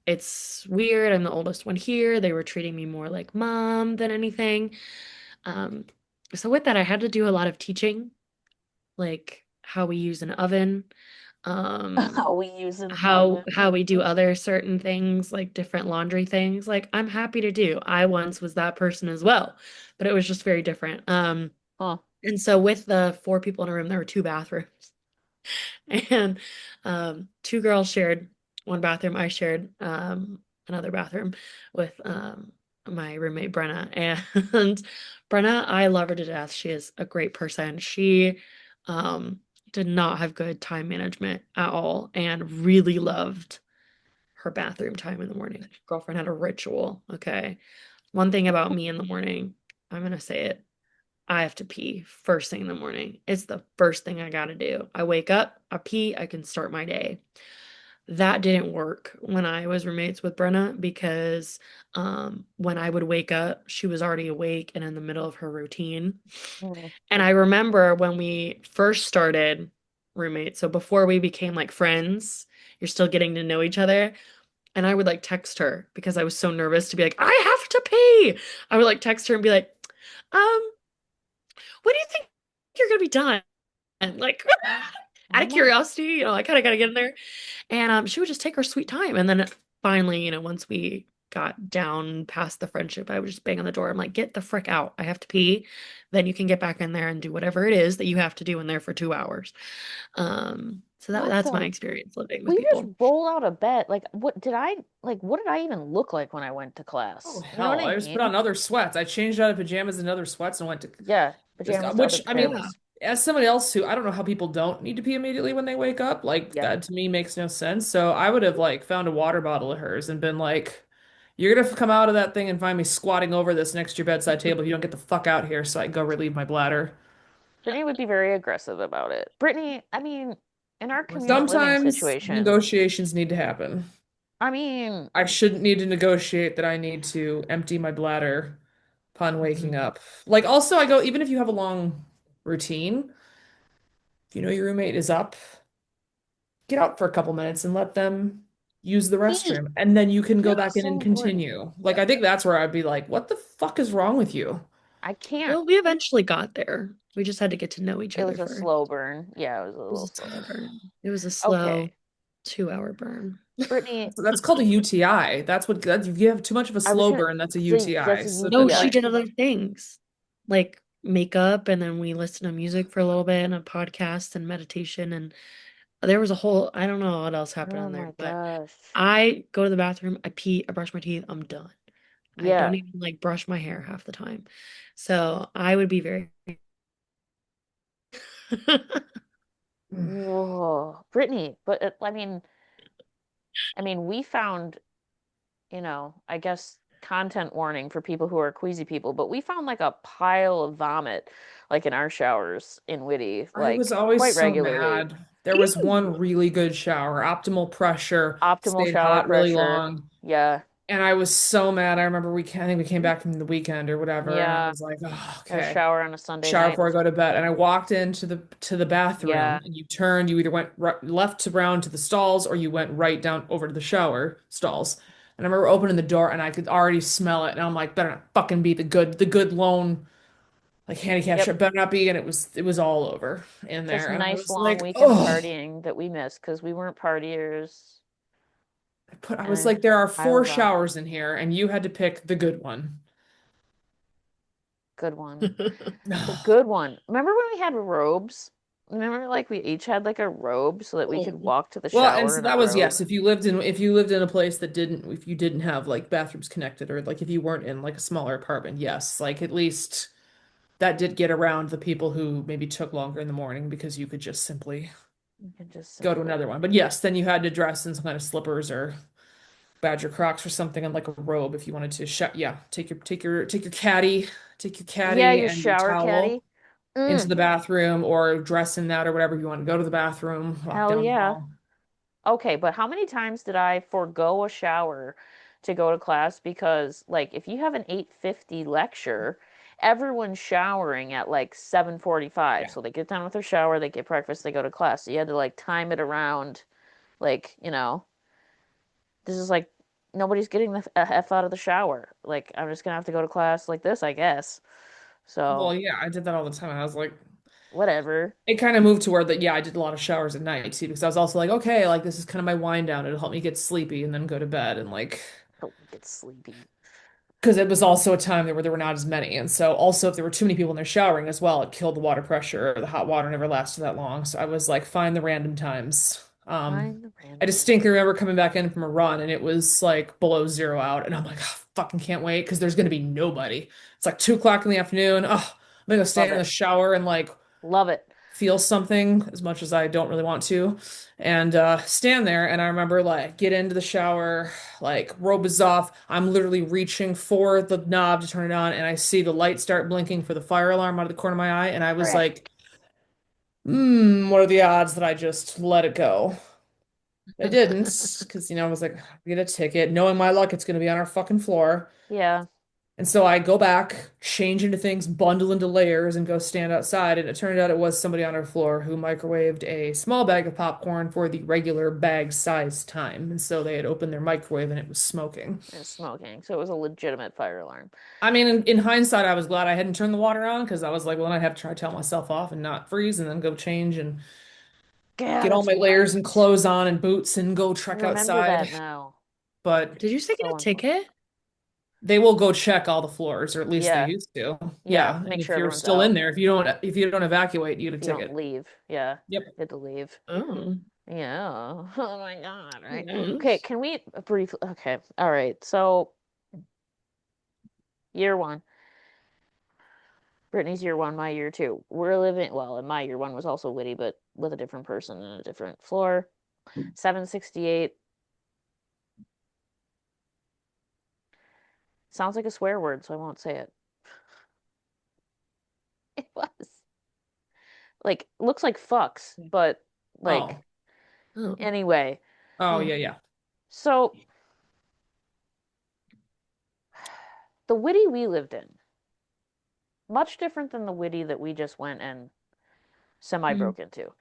It's weird. I'm the oldest one here. They were treating me more like mom than anything. Um, so with that, I had to do a lot of teaching, like how we use an oven, How we use an how oven. we do other certain things, like different laundry things. Like I'm happy to do. I once was that person as well, but it was just very different. Huh. And so with the four people in a room, there were two bathrooms. And two girls shared one bathroom. I shared another bathroom with my roommate Brenna. And Brenna, I love her to death. She is a great person. She um, did not have good time management at all and really loved her bathroom time in the morning. Girlfriend had a ritual. Okay. One thing about me in the morning, I'm gonna say it. I have to pee first thing in the morning. It's the first thing I gotta do. I wake up, I pee, I can start my day. That didn't work when I was roommates with Brenna because when I would wake up, she was already awake and in the middle of her routine. Mm. And I remember when we first started roommates, so before we became like friends, you're still getting to know each other. And I would like text her because I was so nervous to be like, I have to pee. I would like text her and be like, um, when do you think you're gonna be done? And like, out Oh of my. curiosity, I kind of got to get in there. And she would just take her sweet time. And then finally, once we got down past the friendship, I would just bang on the door. I'm like, get the frick out. I have to pee. Then you can get back in there and do whatever it is that you have to do in there for 2 hours. So What that's my the? experience living with We just people. roll out of bed. What did I even look like when I went to Oh class? You know what hell, I I just put on mean? other sweats. I changed out of pajamas and other sweats and went to Yeah, just pajamas to other which I mean, Yeah. pajamas. as somebody else who I don't know how people don't need to pee immediately when they wake up, like Yep. that to me makes no sense. So I would have like found a water bottle of hers and been like, "You're gonna come out of that thing and find me squatting over this next to your bedside table if you don't get the fuck out here so I can go relieve my bladder." Brittany would be very aggressive about it. Brittany, I mean, in our communal living Sometimes situation, negotiations need to happen. I mean, I shouldn't need to negotiate that I need to empty my bladder upon waking Mhm. up. Like also I go even if you have a long routine, if you know your roommate is up, get out for a couple minutes and let them use the pee. restroom. And then you can go Pee is back in so and important. continue. Like I think that's where I'd be like, what the fuck is wrong with you? I can't. Well, we eventually got there. We just had to get to know each It other was a first. slow burn. Yeah, it was a It was little a slow. slow burn. It was a slow Okay, 2 hour burn. Brittany, That's called a UTI. That's what that's, if you have too much of a I was slow gonna burn, that's a say that's UTI. a So No, that's she UTI. like, did other things like makeup, and then we listened to music for a little bit and a podcast and meditation. And there was a whole, I don't know what else happened Oh in there, my but gosh. I go to the bathroom, I pee, I brush my teeth, I'm done. I don't Yeah. even like brush my hair half the time. So I would be very, Whoa, Brittany, but I mean, we found, I guess content warning for people who are queasy people, but we found like a pile of vomit like in our showers in Whitty, I was like always quite so regularly. mad. There was one really good shower, optimal pressure, Optimal stayed shower hot really pressure. long. Yeah. And I was so mad. I remember I think we came back from the weekend or whatever, and I Yeah. was like, oh, A okay. shower on a Sunday Shower night before I was go to bed. And I walked into the yeah. bathroom, and you turned, you either went left to round to the stalls, or you went right down over to the shower stalls. And I remember opening the door, and I could already smell it, and I'm like, better not fucking be the good lone like handicap Yep. shit better not be. And it was all over in Just there, and I nice was long like, weekend oh. partying that we missed because we weren't partiers I was and like, there are pile four of vomit. showers in here, and you had to pick the good one. Good one. The good one. Remember when we had robes? Remember, like, we each had like a robe so that we could oh, walk to the Well, and shower so in a that was robe? yes, if you lived in a place that didn't if you didn't have like bathrooms connected or like if you weren't in like a smaller apartment, yes, like at least that did get around the people who maybe took longer in the morning because you could just simply You can just go to simply. another one. But yes, then you had to dress in some kind of slippers or Badger Crocs or something and like a robe if you wanted to yeah, Yeah, take your caddy your and your shower towel caddy. into Mm, the bathroom or dress in that or whatever you want to go to the bathroom, walk hell down the yeah. hall. Okay, but how many times did I forego a shower to go to class because like if you have an 8:50 lecture, everyone's showering at like 7:45. Yeah. So they get done with their shower, they get breakfast, they go to class. So you had to like time it around like, this is like nobody's getting the F out of the shower. Like I'm just gonna have to go to class like this, I guess. So, Well, yeah, I did that all the time. I was like, whatever. it kind of moved to where that, yeah, I did a lot of showers at night too, because I was also like, okay, like this is kind of my wind down. It'll help me get sleepy and then go to bed. And like, Oh, get sleepy. because it was also a time where there were not as many. And so also if there were too many people in there showering as well, it killed the water pressure. The hot water never lasted that long. So I was like, find the random times. Find the I random distinctly times. remember coming back in from a run and it was like below zero out. And I'm like, oh, fucking can't wait because there's going to be nobody. It's like 2 o'clock in the afternoon. Oh, I'm gonna go Love stand in the it. shower and like Love it. feel something as much as I don't really want to and stand there and I remember like get into the shower like robe is off I'm literally reaching for the knob to turn it on and I see the light start blinking for the fire alarm out of the corner of my eye and I was Frick. like what are the odds that I just let it go. I didn't because I was like get a ticket knowing my luck it's going to be on our fucking floor. Yeah. And so I go back, change into things, bundle into layers, and go stand outside. And it turned out it was somebody on our floor who microwaved a small bag of popcorn for the regular bag size time. And so they had opened their microwave and it was smoking. And smoking. So it was a legitimate fire alarm. I mean, in hindsight, I was glad I hadn't turned the water on because I was like, well, then I'd have to try to tell myself off and not freeze and then go change. And Yeah, get all that's my layers and right. clothes on and boots and go I trek remember that outside. now. But Did you say get So a unfun. ticket? they will go check all the floors, or at least they Yeah, used to. yeah. Yeah, Make and sure if you're everyone's still in out. there, if you don't evacuate, you get a If you don't ticket. leave, yeah, Yep. you have to leave. Oh, Yeah. Oh my God, right? Okay, yes. can we briefly? Okay, all right. So year one, Brittany's year one, my year two. We're living well, and my year one was also witty, but with a different person and a different floor. 768 sounds like a swear word, so I won't say it. It was like looks like fucks, but like Oh. Oh. anyway. Oh, yeah, yeah. So the witty we lived in, much different than the witty that we just went and semi Mm. broke into.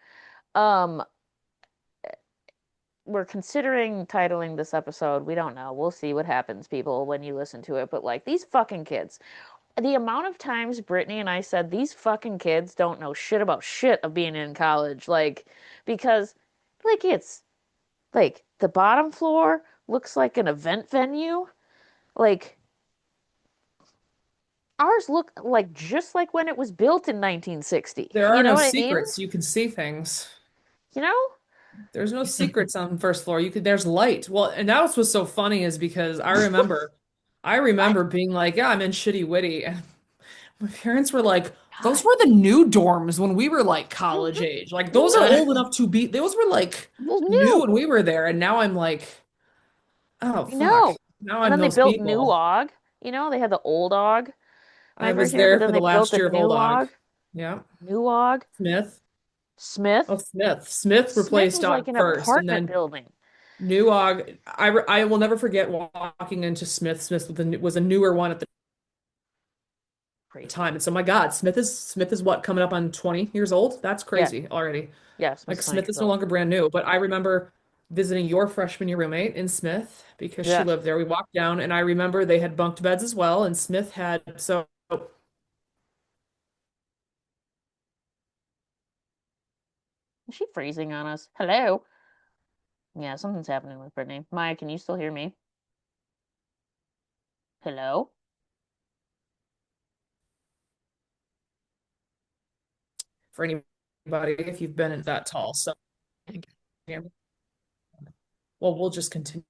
Um, we're considering titling this episode. We don't know. We'll see what happens, people, when you listen to it. But like these fucking kids, the amount of times Brittany and I said these fucking kids don't know shit about shit of being in college, like because like it's like the bottom floor looks like an event venue. Like ours look like just like when it was built in 1960. There You are know no what I mean? secrets. You can see things. You know? There's no secrets on the first floor. There's light. Well, and that was what's so funny is because I remember being like, yeah, I'm in shitty witty. And my parents were like, those God. were the new dorms when we were like college age. Like those are old enough to be, those were like Well, new new. when we were there. And now I'm like, oh I fuck. know. Now And I'm then they those built new people. Og. You know, they had the old Og when I I first was here, but there then for they the built last the year of new Old Dog. Og. Yeah. New Og. Smith. Oh, Smith. Smith. Smith Smith replaced was like Dog an first. And apartment then building. New Og, I will never forget walking into Smith. Smith was a newer one at the Crazy. time. And so, my God, Smith is what, coming up on 20 years old? That's Yeah. crazy already. Yeah, Like Smith's 20 Smith years is no old. longer brand new, but I remember visiting your freshman year roommate in Smith because she Yeah. lived there. We walked down, and I remember they had bunked beds as well, and Smith had so Is she freezing on us? Hello? Yeah, something's happening with Brittany. Maya, can you still hear me? Hello? for anybody if you've been that tall. So, yeah. Well, we'll just continue.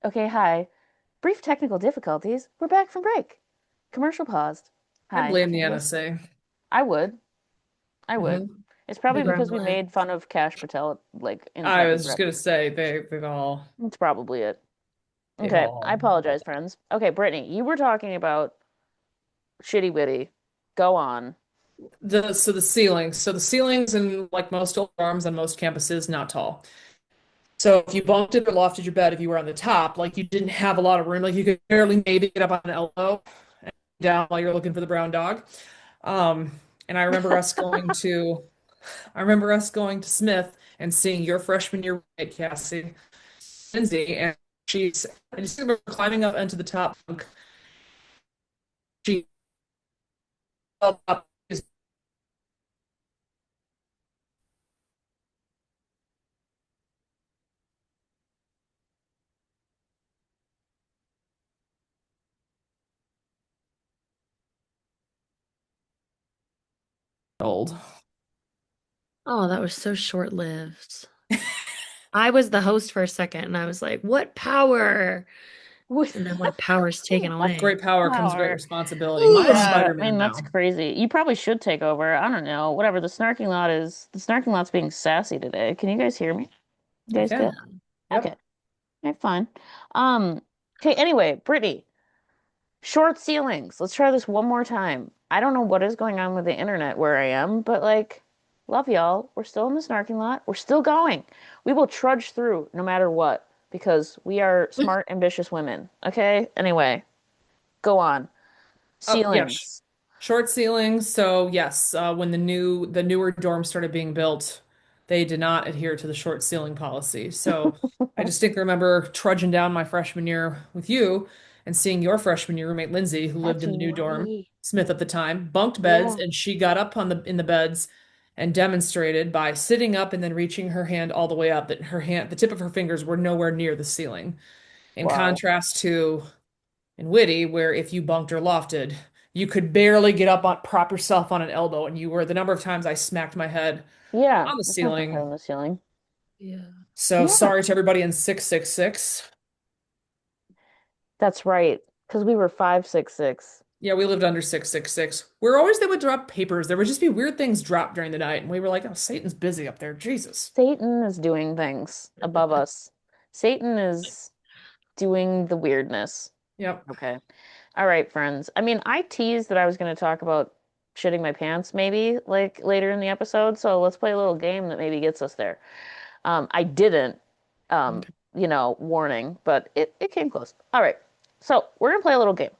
Okay, hi. Brief technical difficulties. We're back from break. Commercial paused. I Hi. blame the Yes, NSA. I would. I would. Hmm. It's probably The because we gremlin. made fun of Cash Patel like I incorrectly was for just gonna episode. say It's probably it. they've Okay, I all apologize, friends. Okay, Brittany, you were talking about shitty witty. Go on. the ceilings in like most old dorms on most campuses not tall. So if you bumped it or lofted your bed, if you were on the top, like you didn't have a lot of room, like you could barely maybe get up on an elbow and down while you're looking for the brown dog. Um, and I remember us going to Smith and seeing your freshman year roommate, Cassie Lindsay, and I just remember climbing up into the top bunk. She fell up, is old. Oh, that was so short-lived. I was the host for a second and I was like, what power? With And then my power's taken With away. great power comes great power. responsibility. Maya's Yeah, I Spider-Man mean that's now. crazy. You probably should take over. I don't know. Whatever. The snarking lot's being sassy today. Can you guys hear me? You I guys good? can. Okay. Yep. Okay, fine. Um, okay, anyway, Brittany, short ceilings. Let's try this one more time. I don't know what is going on with the internet where I am, but like, love y'all. We're still in the snarking lot. We're still going. We will trudge through no matter what because we are smart, ambitious women. Okay? Anyway, go on. Oh, yeah. Ceilings. Short ceilings. So yes, when the newer dorms started being built, they did not adhere to the short ceiling policy. So I distinctly remember trudging down my freshman year with you and seeing your freshman year roommate Lindsay, who lived That's in the new dorm, right. Smith at the time, bunked beds, Yeah. and she got up on the in the beds and demonstrated by sitting up and then reaching her hand all the way up that her hand, the tip of her fingers were nowhere near the ceiling. In Wow. contrast to in Witty, where if you bunked or lofted, you could barely get up on prop yourself on an elbow, and you were the number of times I smacked my head Yeah. on the That's not my head ceiling. on the ceiling. Yeah. So Yeah. sorry to everybody in 666. That's right. Because we were 566. Yeah, we lived under 666. We're always they would drop papers. There would just be weird things dropped during the night, and we were like, "Oh, Satan's busy up there." Jesus. Satan is doing things above us. Satan is doing the weirdness. Yep. Okay. All right, friends. I mean, I teased that I was going to talk about shitting my pants maybe like later in the episode, so let's play a little game that maybe gets us there. I didn't, um, Okay. warning, but it came close. All right. So we're going to play a little game.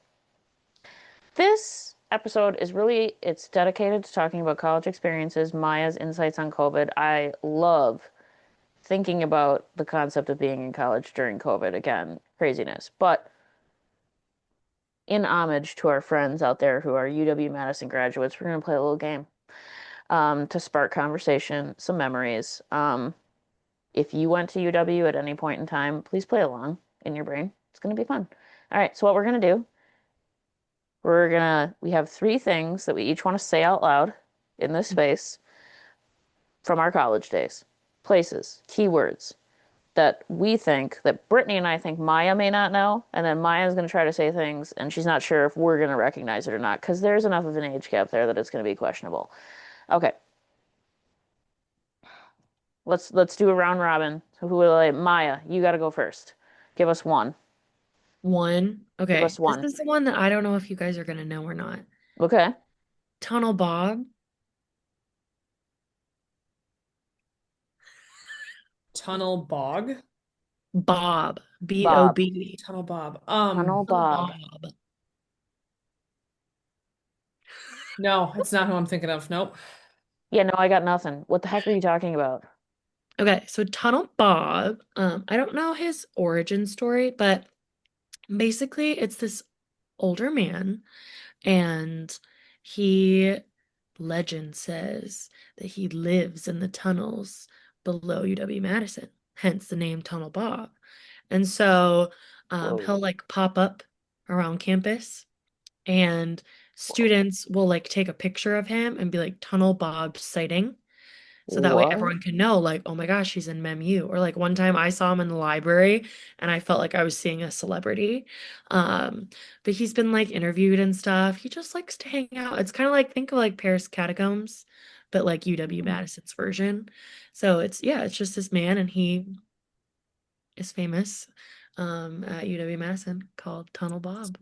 This episode is really it's dedicated to talking about college experiences, Maya's insights on COVID. I love thinking about the concept of being in college during COVID. Again, craziness. But in homage to our friends out there who are UW-Madison graduates, we're going to play a little game to spark conversation, some memories. If you went to UW at any point in time, please play along in your brain. It's going to be fun. All right, so what we're going to do, we have three things that we each want to say out loud in this space from our college days, places, keywords, that we think that Brittany and I think Maya may not know, and then Maya's going to try to say things, and she's not sure if we're going to recognize it or not because there's enough of an age gap there that it's going to be questionable. Okay, let's do a round robin. So who will I? Maya, you got to go first. Give us one. One. Give Okay. us This one. is the one that I don't know if you guys are gonna know or not. Okay. Tunnel Bob. Tunnel bog. Bob. Bob. B-O-B. Tunnel bob. Tunnel Tunnel Bob. Bob. No, it's not who I'm thinking of. Nope. Yeah, no, I got nothing. What the heck are you talking about? Okay, so Tunnel Bob, I don't know his origin story, but basically it's this older man and he legend says that he lives in the tunnels below UW-Madison, hence the name Tunnel Bob. And so he'll Whoa. like pop up around campus and students will like take a picture of him and be like Tunnel Bob sighting. So that way What? everyone can know, like, oh my gosh, he's in MEMU. Or like one time I saw him in the library and I felt like I was seeing a celebrity. Um, but he's been like interviewed and stuff. He just likes to hang out. It's kind of like think of like Paris Catacombs, but like UW-Madison's version. So it's yeah, it's just this man and he is famous at UW-Madison called Tunnel Bob.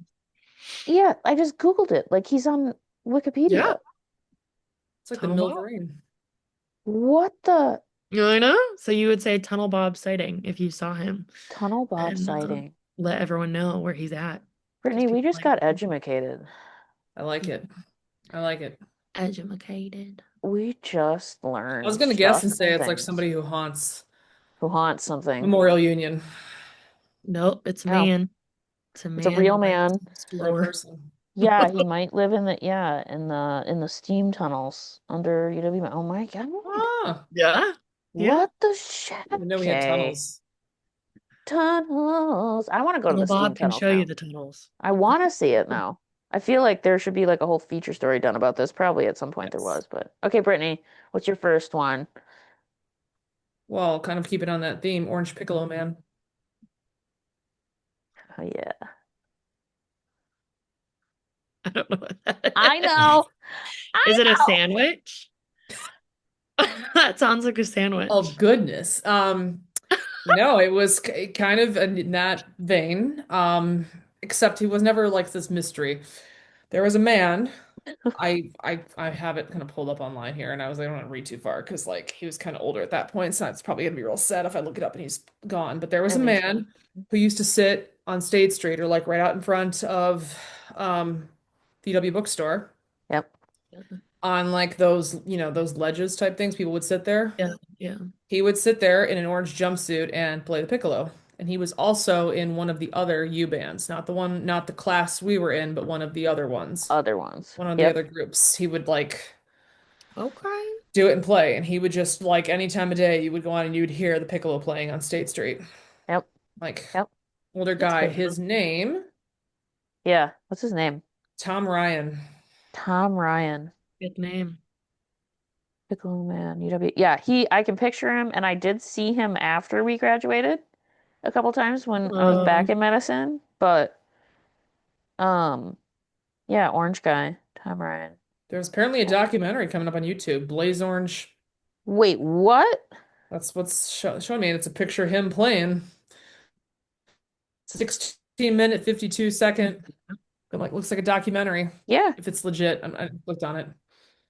Yeah, I just Googled it. Like he's on Yeah, Wikipedia. It's like the Tunnel Bob. Milverine. What the I know. So you would say Tunnel Bob sighting if you saw him. Tunnel Bob And sighting? let everyone know where he's at because Brittany, we people just like got edumacated. I like it. I like it. educated. We just I was learned gonna guess stuff and say and it's like things. somebody who haunts Who haunts something. Memorial Union Nope, it's a No, man. It's a it's a man real who likes man. to or a explore. person. Yeah, he might live in the in the steam tunnels under UW. Oh my God. Ah, Yeah, yeah. What the I shit? didn't even know we had Okay. tunnels. Tunnels. I want to go to Tunnel the steam Bob can tunnels show you now. the tunnels. I want to see it now. I feel like there should be like a whole feature story done about this. Probably at some point there Yes. was, but okay, Brittany, what's your first one? Well, kind of keep it on that theme. Orange Piccolo Man. Oh yeah. I don't know what that I is. know. I Is it a know. sandwich? That sounds like a Oh sandwich. goodness. No, it was kind of in that vein. Except he was never like this mystery. There was a man. I have it kind of pulled up online here, and I was like, I don't want to read too far because like he was kind of older at that point, so it's probably gonna be real sad if I look it up and he's gone. But there was It a makes sense. man who used to sit on State Street or like right out in front of the UW bookstore, Yep. on like those, those ledges type things, people would sit there. Yeah, yeah. He would sit there in an orange jumpsuit and play the piccolo. And he was also in one of the other U bands, not the class we were in, but one of the other ones, Other ones. one of the Yep. other groups. He would like Okay. do it and play. And he would just like any time of day, you would go on and you would hear the piccolo playing on State Street. Yep. Like Yep. older That's guy. cool though. His name, Yeah. What's his name? Tom Ryan. Tom Ryan. Good name. Piccolo Man, UW. Yeah, I can picture him, and I did see him after we graduated a couple times when I was back Oh, in medicine. But, um, yeah, orange guy, Tom Ryan. There's apparently a documentary coming up on YouTube, Blaze Orange. Wait, what? That's what's showing me. And it's a picture of him playing. 16-minute, 52-second. I'm like, looks like a documentary. Yeah, If it's legit, I clicked on it.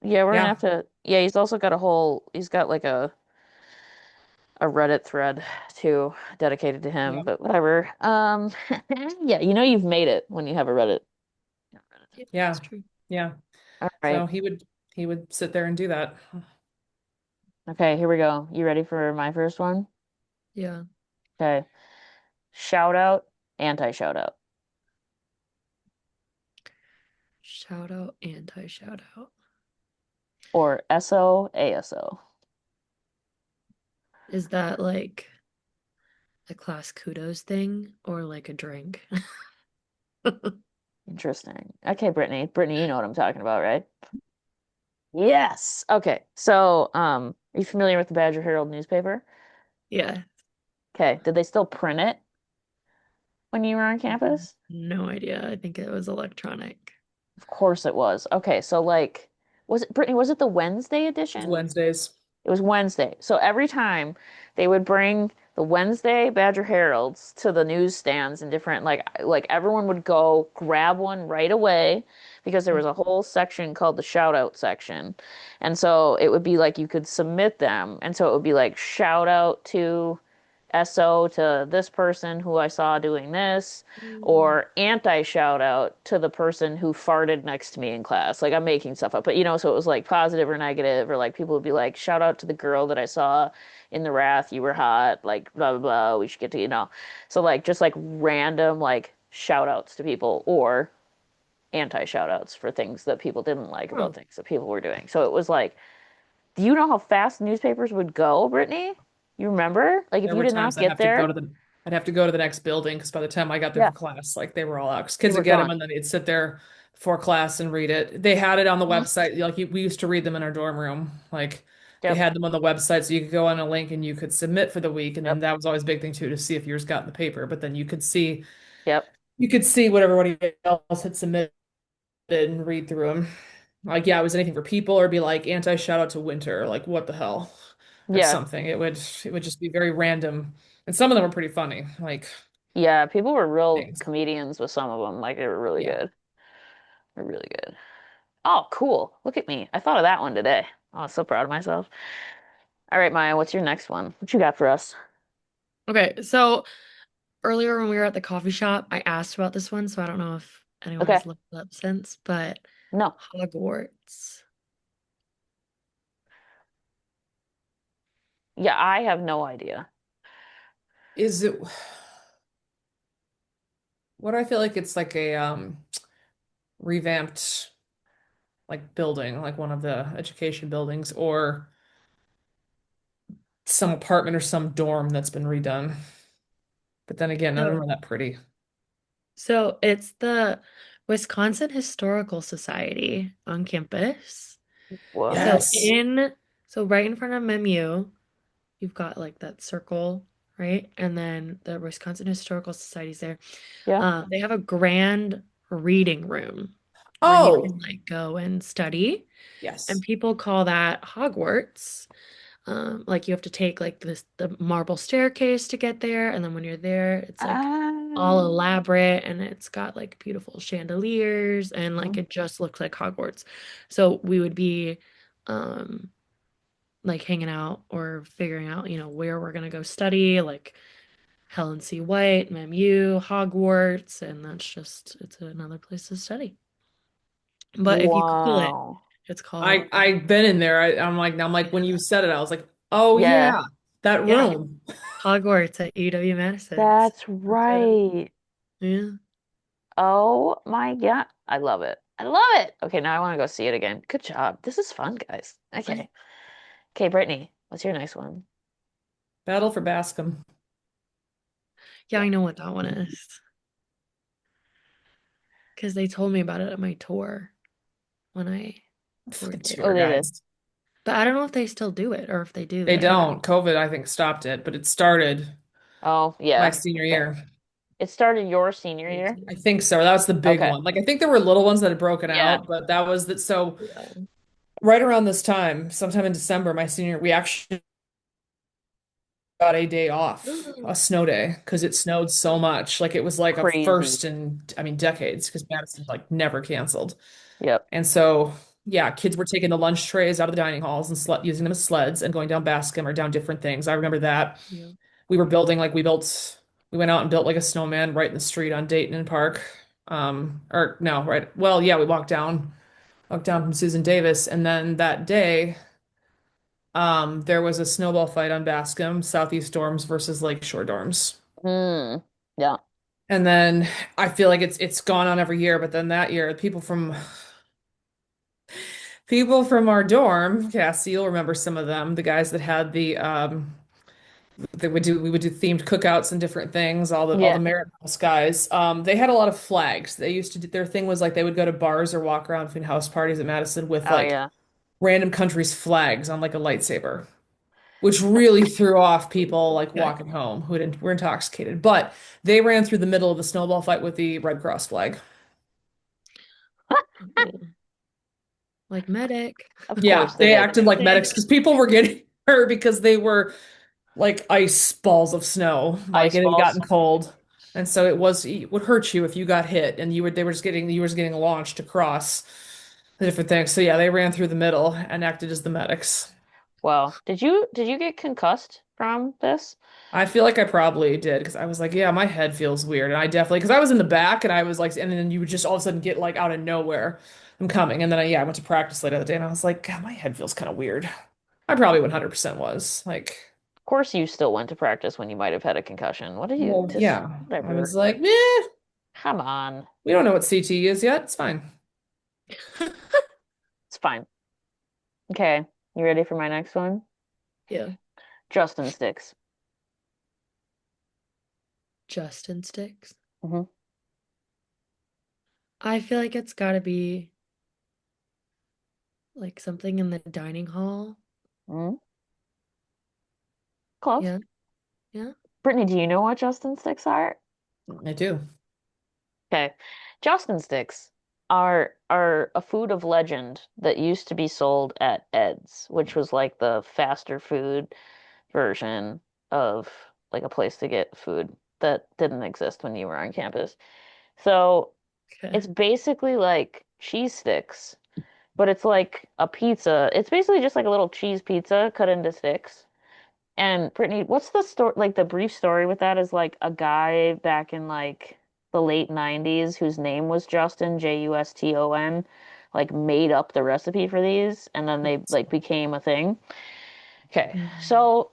yeah, we're gonna Yeah, have to. Yeah, he's also got he's got like a Reddit thread too dedicated to him, yeah, but whatever. Yeah, you've made it when you have a Reddit. yeah, that's yeah, true. yeah. All right. So he would sit there and do that. Okay, here we go. You ready for my first one? Yeah. Okay. Shout out, anti-shout out. Shout out, anti-shout out. Or SO, ASO. Is that like a class kudos thing or like a drink? Interesting. Okay, Brittany. Brittany, you know what I'm talking about, right? Yes. Okay. So, are you familiar with the Badger Herald newspaper? Yeah. Okay. Did they still print it when you were on campus? No idea. I think it was electronic. Of course it was. Okay. So, like, Brittany, was it the Wednesday It's edition? Wednesdays. It was Wednesday. So every time they would bring the Wednesday Badger Heralds to the newsstands and different like everyone would go grab one right away because there was a whole section called the shout out section. And so it would be like you could submit them. And so it would be like shout out to SO to this person who I saw doing this, Mm. or anti shout out to the person who farted next to me in class. Like I'm making stuff up, but so it was like positive or negative, or like people would be like, shout out to the girl that I saw in the Wrath, you were hot, like blah blah blah, we should get to. So like just like random like shout outs to people or anti shout outs for things that people didn't like about Oh, things that people were doing. So it was like, do you know how fast newspapers would go, Brittany? You remember? Like if There you were did not times get there, I'd have to go to the next building because by the time I got there yeah, for class, like they were all out. 'Cause they kids were would get them gone. and then they'd sit there before class and read it. They had it on the Mhm. website. Like we used to read them in our dorm room. Like they Yep. had them on the website, so you could go on a link and you could submit for the week. And then Yep. that was always a big thing too to see if yours got in the paper. But then Yep. you could see what everybody else had submitted and read through them. Like, yeah, it was anything for people or be like anti shout out to winter, like what the hell or Yeah. something. It would just be very random. And some of them were pretty funny. Like Yeah. People were real things. comedians with some of them. Like they were really Yeah. good. They're really good. Oh, cool. Look at me. I thought of that one today. Oh, I'm so proud of myself. All right, Maya, what's your next one? What you got for us? okay. So earlier when we were at the coffee shop, I asked about this one, so I don't know if anyone Okay. has looked it up since, but No. Hogwarts. Yeah, I have no idea. Is it what I feel like it's like a revamped like building, like one of the education buildings or some apartment or some dorm that's been redone. But then again, none of them So, are that pretty. so it's the Wisconsin Historical Society on campus. So What? Yes. right in front of MMU, you've got like that circle, right? And then the Wisconsin Historical Society's there. Yeah. They have a grand reading room where you Oh, can like go and study, and yes. people call that Hogwarts. Like you have to take like the marble staircase to get there, and then when you're there, it's like all Ah. elaborate and it's got like beautiful chandeliers and like Mhm. it just looks like Hogwarts. So we would be um like hanging out or figuring out, where we're gonna go study, like Helen C. White, MMU, Hogwarts, and it's another place to study. But if you Google it, Wow. it's called. I've been in there. I'm like when you said it, I was like, oh Yeah, yeah, that Yeah, room. Hogwarts at UW-Madison. that's That's it. right. Yeah. Oh my God. I love it. I love it. Okay, now I want to go see it again. Good job. This is fun, guys. Okay. Okay, Brittany, what's your next one? Battle for Bascom. Yeah, I know what that one is. Because they told me about it at my tour when I The toured Oh, tour there. they did. guides. But I don't know if they still do it or if they do They there. don't. COVID, I think, stopped it, but it started Oh, my yeah. senior Okay. year. It started your senior year? I think so. That was the big Okay. one. Like I think there were little ones that had broken Yeah. out, but that was that. So Yeah. right around this time, sometime in December, my senior, we actually got a day off, a snow day, because it snowed so much. Like it was like a Crazy. first in, I mean, decades, because Madison like never canceled. Yep. And so, yeah, kids were taking the lunch trays out of the dining halls and using them as sleds and going down Bascom or down different things. I remember that. Yeah. We were building like we went out and built like a snowman right in the street on Dayton and Park. Or no, right. Well, yeah, we walked down from Susan Davis, and then that day, there was a snowball fight on Bascom, Southeast dorms versus Lakeshore dorms. Hmm. Yeah. And then I feel like it's gone on every year, but then that year, people from our dorm, Cassie, you'll remember some of them, the guys that had we would do themed cookouts and different things, all the Yeah. Merit House guys. They had a lot of flags. They used to do their thing was like they would go to bars or walk around between house parties at Madison with Oh, like yeah. random countries' flags on like a lightsaber, which really threw off people like Okay. walking home were intoxicated. But they ran through the middle of the snowball fight with the Red Cross flag. Oh, like medic. Of Yeah, course they they did. acted like medics because people were getting hurt because they were like ice balls of snow. Like Ice it had balls. gotten cold. And so it would hurt you if you got hit and they were just getting you were just getting launched across the different things. So yeah, they ran through the middle and acted as the medics. Well, did you get concussed from this? I feel like I probably did because I was like, yeah, my head feels weird. And I definitely, because I was in the back and I was like, and then you would just all of a sudden get like out of nowhere, I'm coming. And then I went to practice later that day and I was like, God, my head feels kind of weird. I probably 100% was like, Of course you still went to practice when you might have had a concussion. What are you well, just yeah. I whatever. was like, meh, Come on. we don't know what CT is yet. It's fine. It's fine. Okay. You ready for my next one? Yeah. Justin Sticks. Justin sticks. Hmm. I feel like it's got to be like something in the dining hall. Hmm. Close. Yeah. Yeah. Brittany, do you know what Justin Sticks are? I do. Okay. Justin Sticks are a food of legend that used to be sold at Ed's, which was like the faster food version of like a place to get food that didn't exist when you were on campus. So Okay. it's basically like cheese sticks, but it's like a pizza. It's basically just like a little cheese pizza cut into sticks. And Brittany, what's the story? Like the brief story with that is like a guy back in like the late 90s whose name was Justin, Juston, like made up the recipe for these, and then they like became a thing. Okay, Mm. so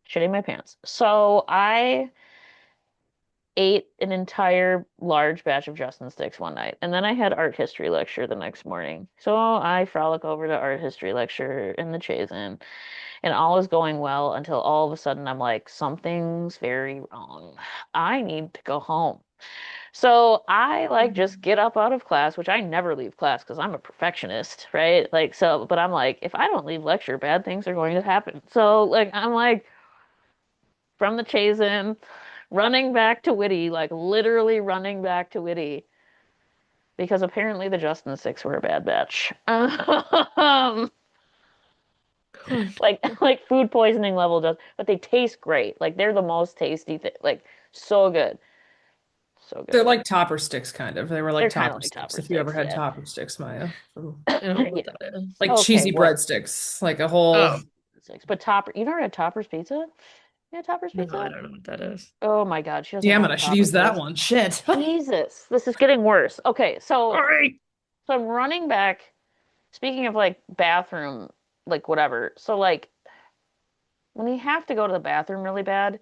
shitting my pants. So I ate an entire large batch of Justin sticks one night, and then I had art history lecture the next morning. So I frolic over to art history lecture in the Chazen, and all is going well until all of a sudden I'm like, something's very wrong. I need to go home. So I like just get up out of class, which I never leave class because I'm a perfectionist, right? Like so, but I'm like, if I don't leave lecture, bad things are going to happen. So like I'm like from the Chazen, running back to Whitty, like literally running back to Whitty because apparently the Justin Six were a bad batch. Oh, like food poisoning level just, but they taste great. Like they're the most tasty thing. Like so good, so They're good. like topper sticks, kind of. They were like They're kind of topper like sticks. topper If you ever sticks, had yeah. topper sticks, Maya. I don't know what Yeah. that is. Like Okay, cheesy well, breadsticks, like a whole. Oh, six. But Topper, you never had Topper's Pizza? Yeah, Topper's no, I Pizza? don't know what that is. Oh my God, she doesn't Damn know it, I what should Topper's use that is. one. Shit. Jesus, this is getting worse. Okay, so Sorry. So I'm running back. Speaking of like bathroom, like whatever. So like when you have to go to the bathroom really bad,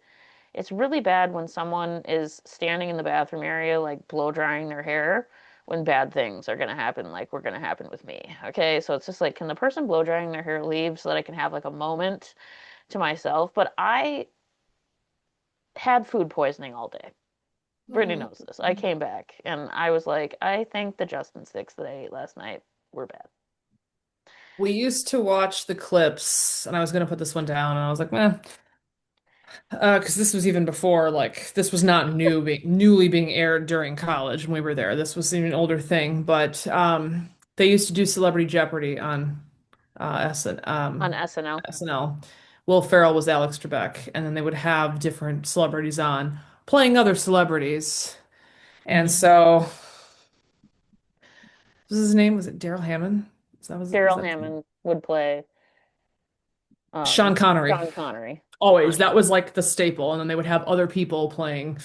it's really bad when someone is standing in the bathroom area, like blow drying their hair, when bad things are going to happen, like were going to happen with me. Okay. So it's just like, can the person blow drying their hair leave so that I can have like a moment to myself? But I had food poisoning all day. Brittany Oh. knows this. I came back and I was like, I think the Justin sticks that I ate last night were bad. We used to watch the clips, and I was gonna put this one down, and I was like, meh, because this was even before, like, this was not newly being aired during college when we were there. This was even an older thing, but they used to do Celebrity Jeopardy on On SNL. SNL. Will Ferrell was Alex Trebek, and then they would have different celebrities on playing other celebrities. And Mm-hmm. so, what was his name? Was it Daryl Hammond? Was Daryl that his name? Hammond would play Sean Connery. Sean Connery Always. on That was like the staple. And then they would have other people playing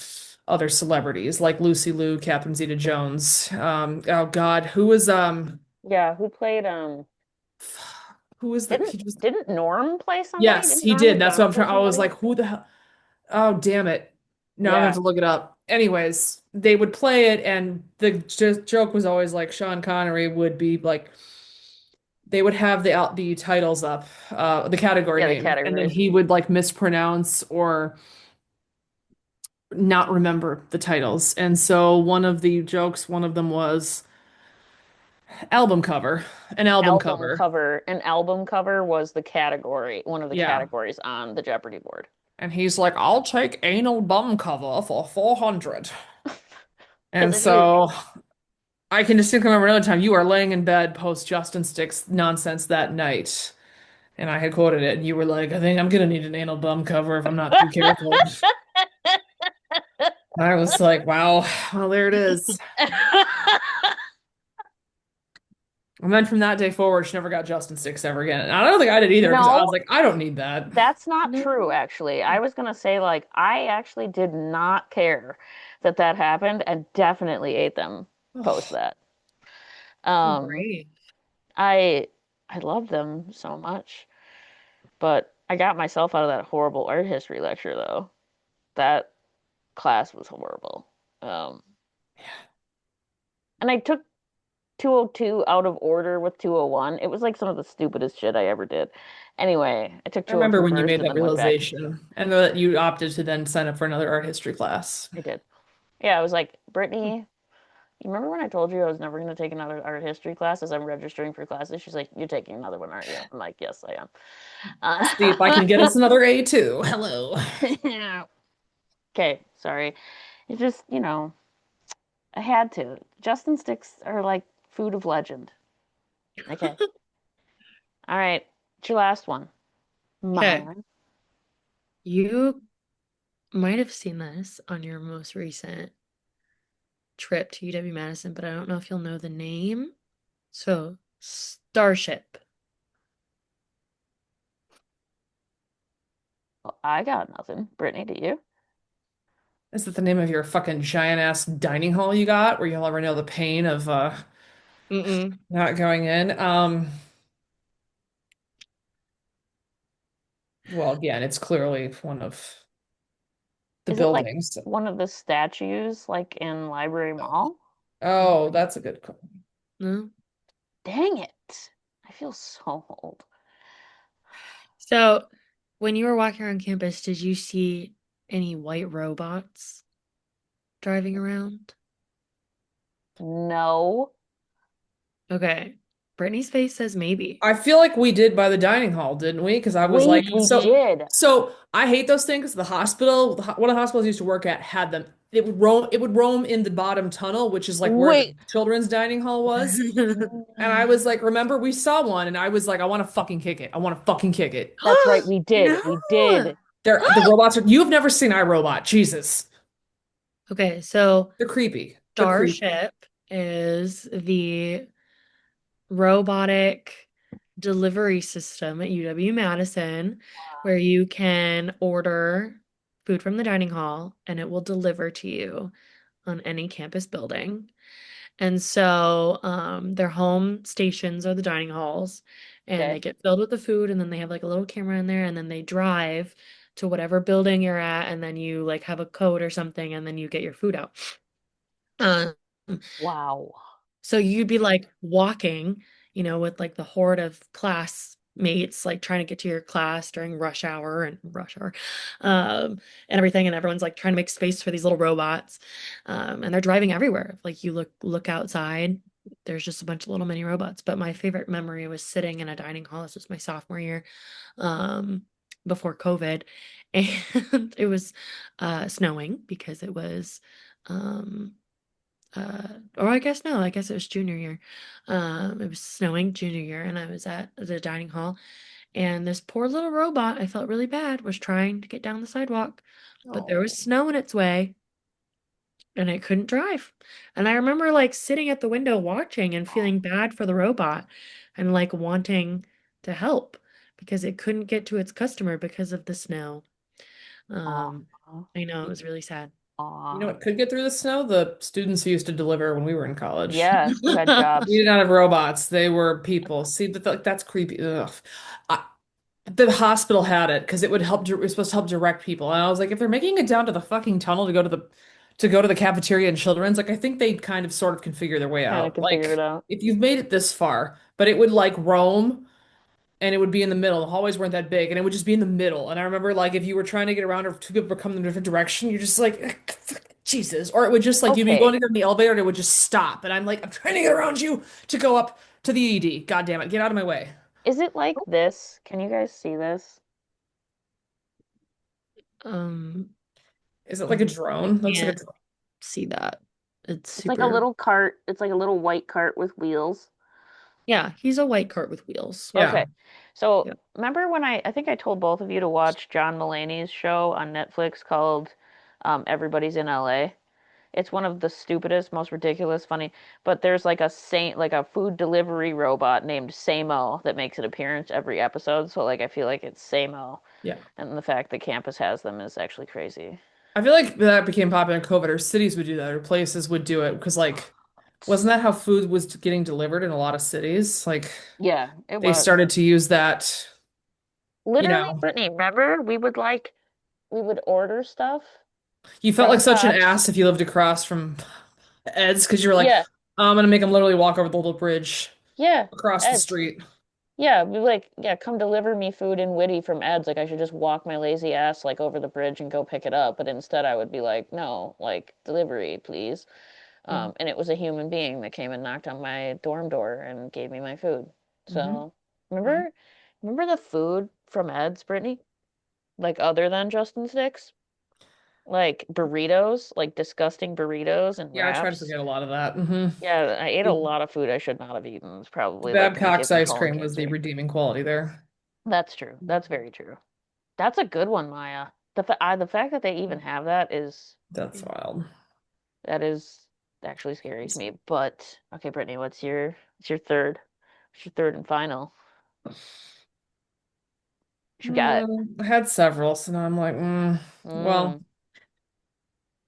other celebrities, like Lucy Liu, Catherine Zeta-Jones. Oh God, Yeah, who was the didn't he was didn't Norm play somebody? yes, Didn't he Norm did. That's what Macdonald I'm play trying. I was somebody? like, who the hell? Oh, damn it. No, I'm gonna have Yeah. to look it up. Anyways, they would play it, and the joke was always like Sean Connery would be like, they would have the titles up, the category Yeah, the names, and then categories. he would like mispronounce or not remember the titles. And so one of the jokes, one of them was album cover, an album Album cover. cover. An album cover was the category, one of the Yeah. categories on the Jeopardy board. And he's like, I'll take anal bum cover for 400. Because And so I can distinctly remember another time you were laying in bed post Justin Sticks nonsense that night. And I had quoted it, and you were like, I think I'm gonna need an anal bum cover if I'm not too careful. And I was like, wow, well, there it is. And then from that day forward, she never got Justin Sticks ever again. And I don't think I did either because I was No, like, I don't need that. that's not true, No. actually. I was gonna say, like, I actually did not care that that happened and definitely ate them post Oh, that. Um, Brave. I I love them so much, but I got myself out of that horrible art history lecture though. That class was horrible. Um, and I took 202 out of order with 201. It was like some of the stupidest shit I ever did. Anyway, I took I remember 202 when you first made and that then went back. realization and that you opted to then sign up for another art history class. I did. Yeah, I was like, Brittany, you remember when I told you I was never going to take another art history class as I'm registering for classes? She's like, you're taking another one, aren't you? I'm like, yes, I am. See if I can get us another A too. Hello. Okay, sorry. It's just, I had to. Justin sticks are like food of legend. Okay. All right. It's your last one. Okay. Mine. You might have seen this on your most recent trip to UW-Madison, but I don't know if you'll know the name. So, Starship. Well, I got nothing. Brittany, do you? Is that the name of your fucking giant ass dining hall you got where you'll ever know the pain of Mm-mm. not going in? Well, again, it's clearly one of the Is it like buildings. one of the statues like in Library Mall? Oh, that's a good. No. Dang it. I feel so old. So, when you were walking around campus, did you see any white robots driving around? No. Okay. Brittany's face says maybe. I feel like we did by the dining hall, didn't we? Because I was like, Wait, we so, did. so I hate those things. The hospital, one of the hospitals I used to work at had them. It would roam in the bottom tunnel, which is like where the Wait. children's dining hall was. And I was like, remember, we saw one, and I was like, I want to fucking kick it. I want to fucking kick it. That's right, we did. No. We did. The robots are, you've never seen iRobot. Jesus. Okay, so They're creepy. They're creepy. Starship is the robotic delivery system at UW-Madison where you can order food from the dining hall and it will deliver to you on any campus building. And so their home stations are the dining halls, and they Okay. get filled with the food, and then they have like a little camera in there, and then they drive to whatever building you're at, and then you like have a code or something, and then you get your food out. Um, Wow. so you'd be like walking, with like the horde of classmates, like trying to get to your class during rush hour, and everything, and everyone's like trying to make space for these little robots, and they're driving everywhere. Like you look outside, there's just a bunch of little mini robots. But my favorite memory was sitting in a dining hall. This was my sophomore year, um, before COVID, and it was snowing because it was. Um, or I guess no, I guess it was junior year. It was snowing junior year, and I was at the dining hall, and this poor little robot, I felt really bad, was trying to get down the sidewalk, but there was Oh. snow in its way, and it couldn't drive. And I remember like sitting at the window watching and feeling bad for the robot, and like wanting to help because it couldn't get to its customer because of the snow. Aw. Um, I know it was really sad. You know Aw. what could get through the snow? The students who used to deliver when we were in college. Yeah, who had We jobs. did not have robots. They were people. See, that's creepy. Ugh. I, the hospital had it because it would help. It was supposed to help direct people. And I was like, if they're making it down to the fucking tunnel to go to the cafeteria and children's, like I think they kind of sort of can figure their way Kind of out. can figure it Like out. if you've made it this far, but it would like roam and it would be in the middle. The hallways weren't that big, and it would just be in the middle. And I remember like if you were trying to get around or two people were coming in a different direction, you're just like Jesus. Or it would just like you'd be going Okay. to get in the elevator and it would just stop. And I'm like, I'm trying to get around you to go up to the ED. God damn it, get out of my way. Is it like this? Can you guys see this? Um, Is it like a um, I drone? Looks like a can't drone. see that. It's It's like a super. little cart. It's like a little white cart with wheels. Yeah, he's a white cart with wheels. Yeah. Okay. So Yeah. remember when I think I told both of you to watch John Mulaney's show on Netflix called Everybody's in LA? It's one of the stupidest, most ridiculous, funny, but there's like a saint, like a food delivery robot named Samo that makes an appearance every episode. So like I feel like it's Samo, Yeah. and the fact that campus has them is actually crazy. I feel like that became popular in COVID, or cities would do that, or places would do it. Because, like, wasn't that how food was getting delivered in a lot of cities? Like, Yeah, it they was. started to use that, you Literally, know, Brittany, remember we would order stuff you felt from like such an Tops. ass if you lived across from Ed's because you were like, Yeah, I'm gonna make them literally walk over the little bridge yeah, across the Ed's. street. Yeah, we like, yeah, come deliver me food in Whitty from Ed's. Like I should just walk my lazy ass like over the bridge and go pick it up. But instead I would be like, no, like delivery, please. Mm. And it was a human being that came and knocked on my dorm door and gave me my food. Hmm. So remember the food from Ed's, Brittany? Like other than Justin Sticks? Like burritos, like disgusting burritos and Yeah, I try to wraps. forget a lot of that. Yeah, I ate a The, lot of food I should not have eaten. It's the probably like gonna Babcock's give me ice colon cream was the cancer. redeeming quality there. That's true. That's very true. That's a good one, Maya. The fact that they even have that That's wild. that is actually scary to me. But okay, Brittany, what's your third? What's your third and final? What you got? I had several, so now I'm like, well, Mm.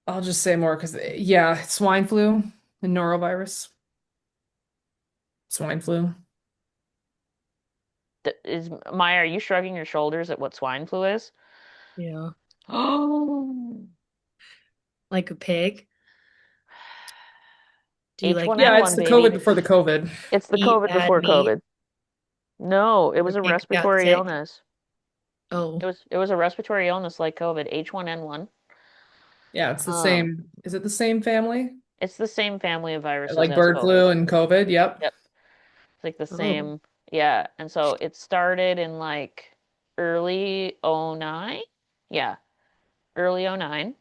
I'll just say more because, yeah, swine flu and norovirus. Swine flu. Is Maya, are you shrugging your shoulders at what swine flu is? Yeah. Oh, Like a pig? Do you like Yeah, H1N1, it's the COVID baby. before the COVID. It's the eat COVID bad before meat COVID. No, it and the was a pig got respiratory sick? illness. Oh. It was a respiratory illness like COVID, H1N1. Yeah, it's the Um, same. Is it the same family? it's the same family of viruses Like as bird COVID. flu and COVID? Yep. Yep. It's like the Oh. same. Yeah. And so it started in like early '09. Yeah, early '09.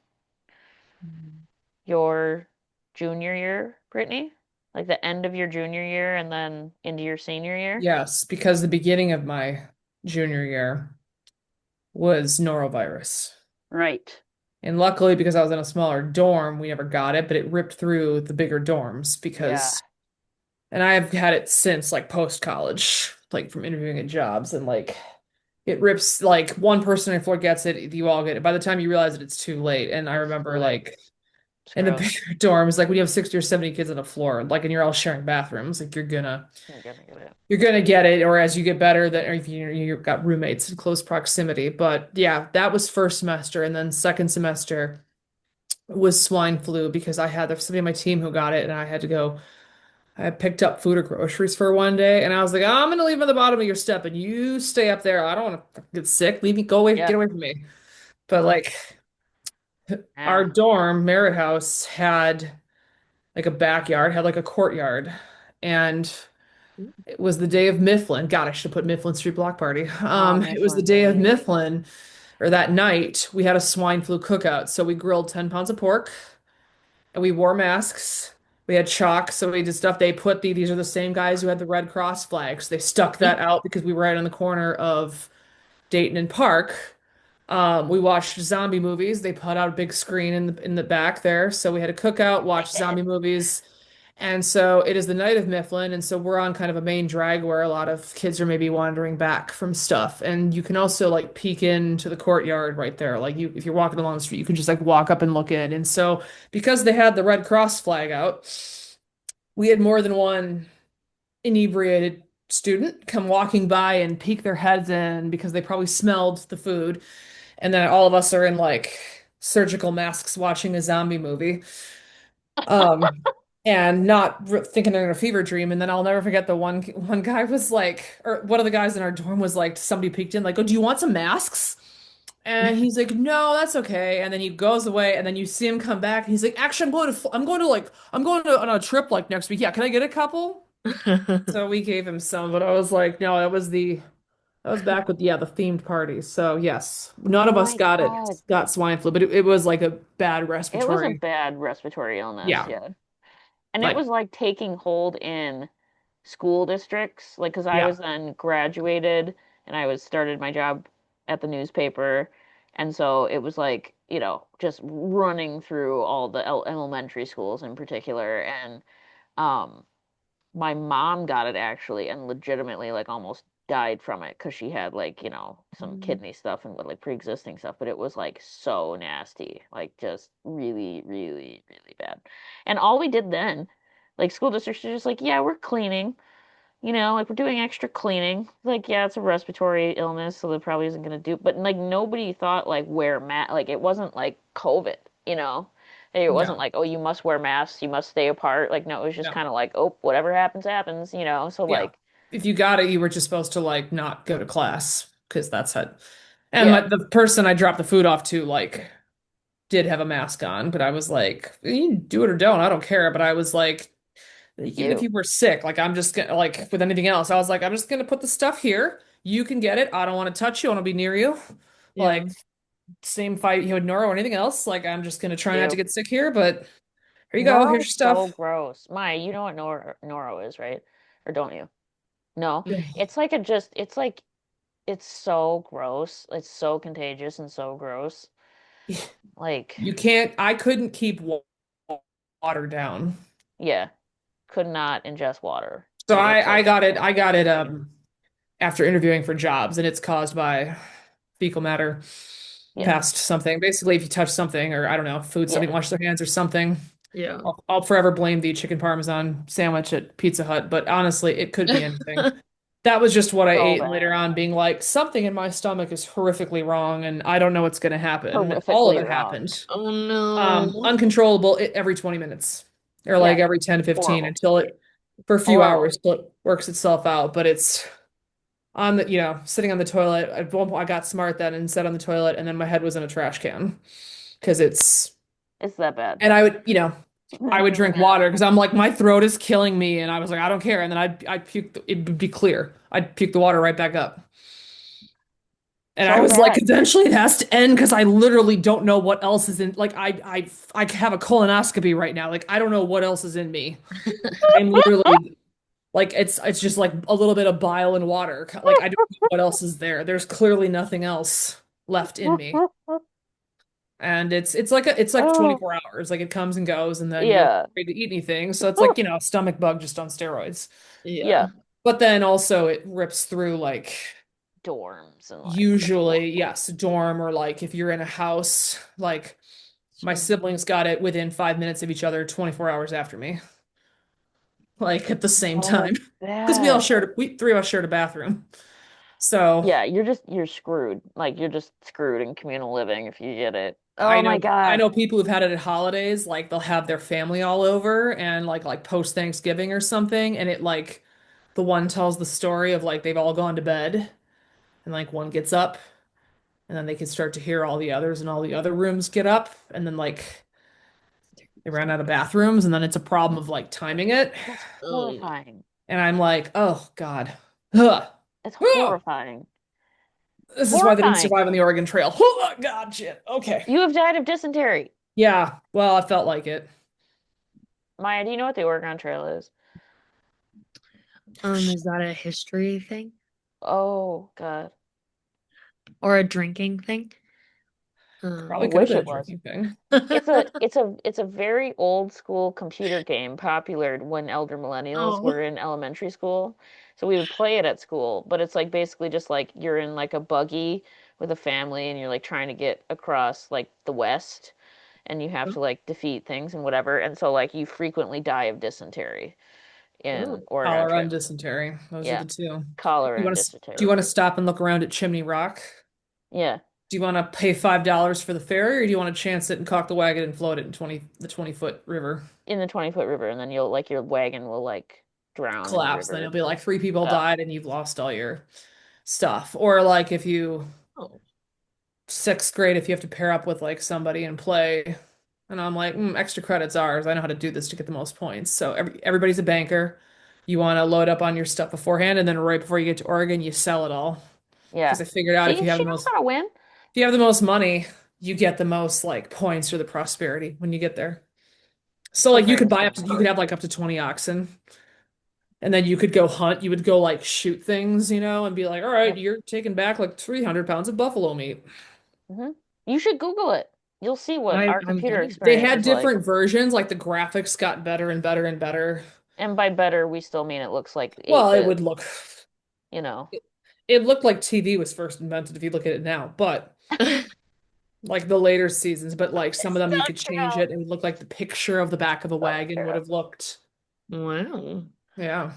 Your junior year, Brittany? Like the end of your junior year and then into your senior year? Yes, because the beginning of my junior year was norovirus. Right. And luckily, because I was in a smaller dorm, we never got it, but it ripped through the bigger dorms Yeah. because, and I've had it since like post college, like from interviewing at jobs, and like it rips like one person on your floor gets it, you all get it. By the time you realize it, it's too late. And I It's too remember late. like It's And the gross. bigger dorms, like when you have 60 or 70 kids on the floor, like and you're all sharing bathrooms, like You're gonna get it. you're gonna get it, or as you get better, that or if you've got roommates in close proximity. But yeah, that was first semester, and then second semester was swine flu because I had there's somebody on my team who got it, and I had to go. I picked up food or groceries for one day, and I was like, I'm gonna leave them at the bottom of your step, and you stay up there. I don't want to get sick. Leave me, go away, Yeah. get away from me. But No. like our Yeah. dorm, Merritt House, had like a backyard, had like a courtyard, and it was the day of Mifflin. God, I should have put Mifflin Street Block Party. Oh, It was the Mifflin, day of baby. Mifflin, or that night, we had a swine flu cookout. So we grilled 10 pounds of pork and we wore masks. We had chalk, so we did stuff. They put these are the same guys who had the Red Cross flags. They stuck that out because we were right on the corner of Dayton and Park. We watched zombie movies. They put out a big screen in the back there. So we had a cookout, watched zombie movies. And so it is the night of Mifflin, and so we're on kind of a main drag where a lot of kids are maybe wandering back from stuff. And you can also like peek into the courtyard right there. Like you, if you're walking along the street, you can just like walk up and look in. And so because they had the Red Cross flag out, we had more than one inebriated student come walking by and peek their heads in because they probably smelled the food. And then all of us are in like surgical masks watching a zombie movie. Um, and not thinking they're in a fever dream. And then I'll never forget the one guy was like, or one of the guys in our dorm was like, somebody peeked in, like, "Oh, do you want some masks?" And he's like, "No, that's okay." And then he goes away, and then you see him come back, and he's like, "Actually, I'm going to on a trip like next week. Yeah, can I get a couple?" So we gave him some, but I was like, "No, that was back with the themed party." So yes, none Oh of us my got it, God. got swine flu, but it was like a bad It was a respiratory. bad respiratory illness, Yeah, yeah. And it like was like taking hold in school districts, like, because I yeah. was then graduated and I was started my job at the newspaper. And so it was like, just running through all the elementary schools in particular. And um, my mom got it actually and legitimately like almost died from it because she had like some kidney stuff and like pre-existing stuff, but it was like so nasty, like just really really really bad. And all we did then, like school districts are just like, yeah, we're cleaning, like we're doing extra cleaning, like, yeah, it's a respiratory illness, so that probably isn't gonna do, but like nobody thought like wear mat, like it wasn't like COVID, you know. It wasn't No, like, oh, you must wear masks, you must stay apart. Like, no, it was just no. kind of like, oh, whatever happens, happens, So, Yeah. like, If you got it, you were just supposed to like not go to class because that's it. And yeah, the person I dropped the food off to like did have a mask on, but I was like, you can do it or don't, I don't care. But I was like, even if you, you were sick, like I'm just gonna like with anything else, I was like, I'm just gonna put the stuff here. You can get it. I don't want to touch you. I want to be near you. Yeah. Like same fight you had Nora or anything else. Like I'm just gonna try not to you. get sick here, but here you go. Here's Noro's your so stuff. gross. Maya, you know what Noro is, right? Or don't you? No. No. It's like a just, it's like, it's so gross. It's so contagious and so gross. Like, You can't, I couldn't keep water down. yeah, could not ingest water. So Like, it's like I got it contagious. after interviewing for jobs, and it's caused by fecal matter Yeah, past something. Basically, if you touch something or I don't know, food, somebody yeah. wash their hands or something. Yeah. I'll forever blame the chicken parmesan sandwich at Pizza Hut, but honestly, it could be anything. That was just what I So ate, and later bad. on being like, something in my stomach is horrifically wrong, and I don't know what's going to happen. And all of Horrifically it wrong. happened. Oh no. Uncontrollable every 20 minutes or like Yeah, every 10 to 15 horrible. until it for a few Horrible. hours till it works itself out. But it's on the, sitting on the toilet. At one point, I got smart then and sat on the toilet, and then my head was in a trash can because it's, It's that bad. and I would, I would drink water because I'm like, my throat is killing me. And I was like, I don't care. And then I'd puke, it would be clear. I'd puke the water right back up. And I So was like, bad. eventually it has to end because I literally don't know what else is in. Like, I have a colonoscopy right now. Like, I don't know what else is in me. I'm literally like, it's just like a little bit of bile and water. Like, I don't know what else is there. There's clearly nothing else left in me. And it's like Oh, 24 hours. Like, it comes and goes, and then you're yeah. afraid to eat anything. So it's like, a stomach bug just on steroids. Yeah. Yeah. But then also it rips through like Dorms and like, usually, yes, dorm or like if you're in a house, like My siblings got it within 5 minutes of each other, 24 hours after me, like at the same Oh, time, because bad. we three of us shared a bathroom. So Yeah, you're screwed. Like you're just screwed in communal living if you get it. I Oh my know I God. know people who've had it at holidays, like they'll have their family all over and like post Thanksgiving or something, and it like the one tells the story of like they've all gone to bed and like one gets up and then they can start to hear all the others and all the other rooms get up and then like they ran out of bathrooms and then it's a problem of like timing it. That's Oh, horrifying. And I'm like, oh God. Ugh. It's Ugh. horrifying. This is why they didn't Horrifying. survive on the Oregon Trail. Oh God, shit. Okay. You have died of dysentery. Yeah, well, I felt like it. Maya, do you know what the Oregon Trail is? is that a history thing Oh God. or a drinking thing? I Probably could have wish been it a was. drinking thing. It's a very old school computer game popular when elder millennials Oh, were in elementary school. So we would play it at school, but it's like basically just like you're in like a buggy with a family and you're like trying to get across like the west and you have to like defeat things and whatever. And so like you frequently die of dysentery oh, in Oregon Cholera and Trail. dysentery. Those are Yeah, the two. cholera and Do you dysentery. want to stop and look around at Chimney Rock? Yeah, Do you want to pay $5 for the ferry, or do you want to chance it and cock the wagon and float it in 20-foot river? in the 20-foot river, and then you'll like your wagon will like drown in the Collapse, then it'll river. be like three people Oh, died and you've lost all your stuff. Or like if you oh. sixth grade, if you have to pair up with like somebody and play, and I'm like, extra credits ours. I know how to do this to get the most points. So everybody's a banker. You want to load up on your stuff beforehand, and then right before you get to Oregon, you sell it all. yeah. Because I figured out See, she knows how to win. if you have the most money, you get the most like points or the prosperity when you get there. So So like great. you could have like up to 20 oxen and then you could go hunt. You would go like shoot things, and be like, all right, Yep. you're taking back like 300 pounds of buffalo meat. hmm You should Google it. You'll see what our I'm computer gonna. They experience had is like. different versions, like the graphics got better and better and better. And by better, we still mean it looks like Well, 8-bit, you know. it, it looked like TV was first invented if you look at it now, but like the later seasons, but like some of It's them you not could change true. it and it would look like the picture of the back of a Not wagon would true. have looked. Wow. Yeah.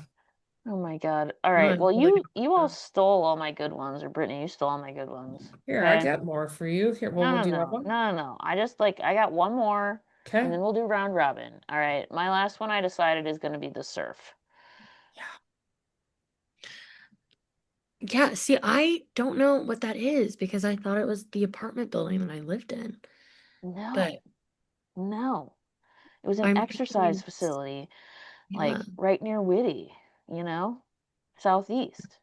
Oh my God. All No, right. I'm Well, totally you all gonna. stole all my good ones, or Brittany, you stole all my good ones. Here, I Okay? got more for you. Here, No, well, no, do you have no. one? No, no, no. I just like I got one more and Okay. then we'll do round robin. All right. My last one I decided is going to be the surf. Yeah, see, I don't know what that is because I thought it was the apartment building that I lived in. No. But No. It was an I'm exercise picturing, facility yeah. like right near Whitty, you know? Southeast.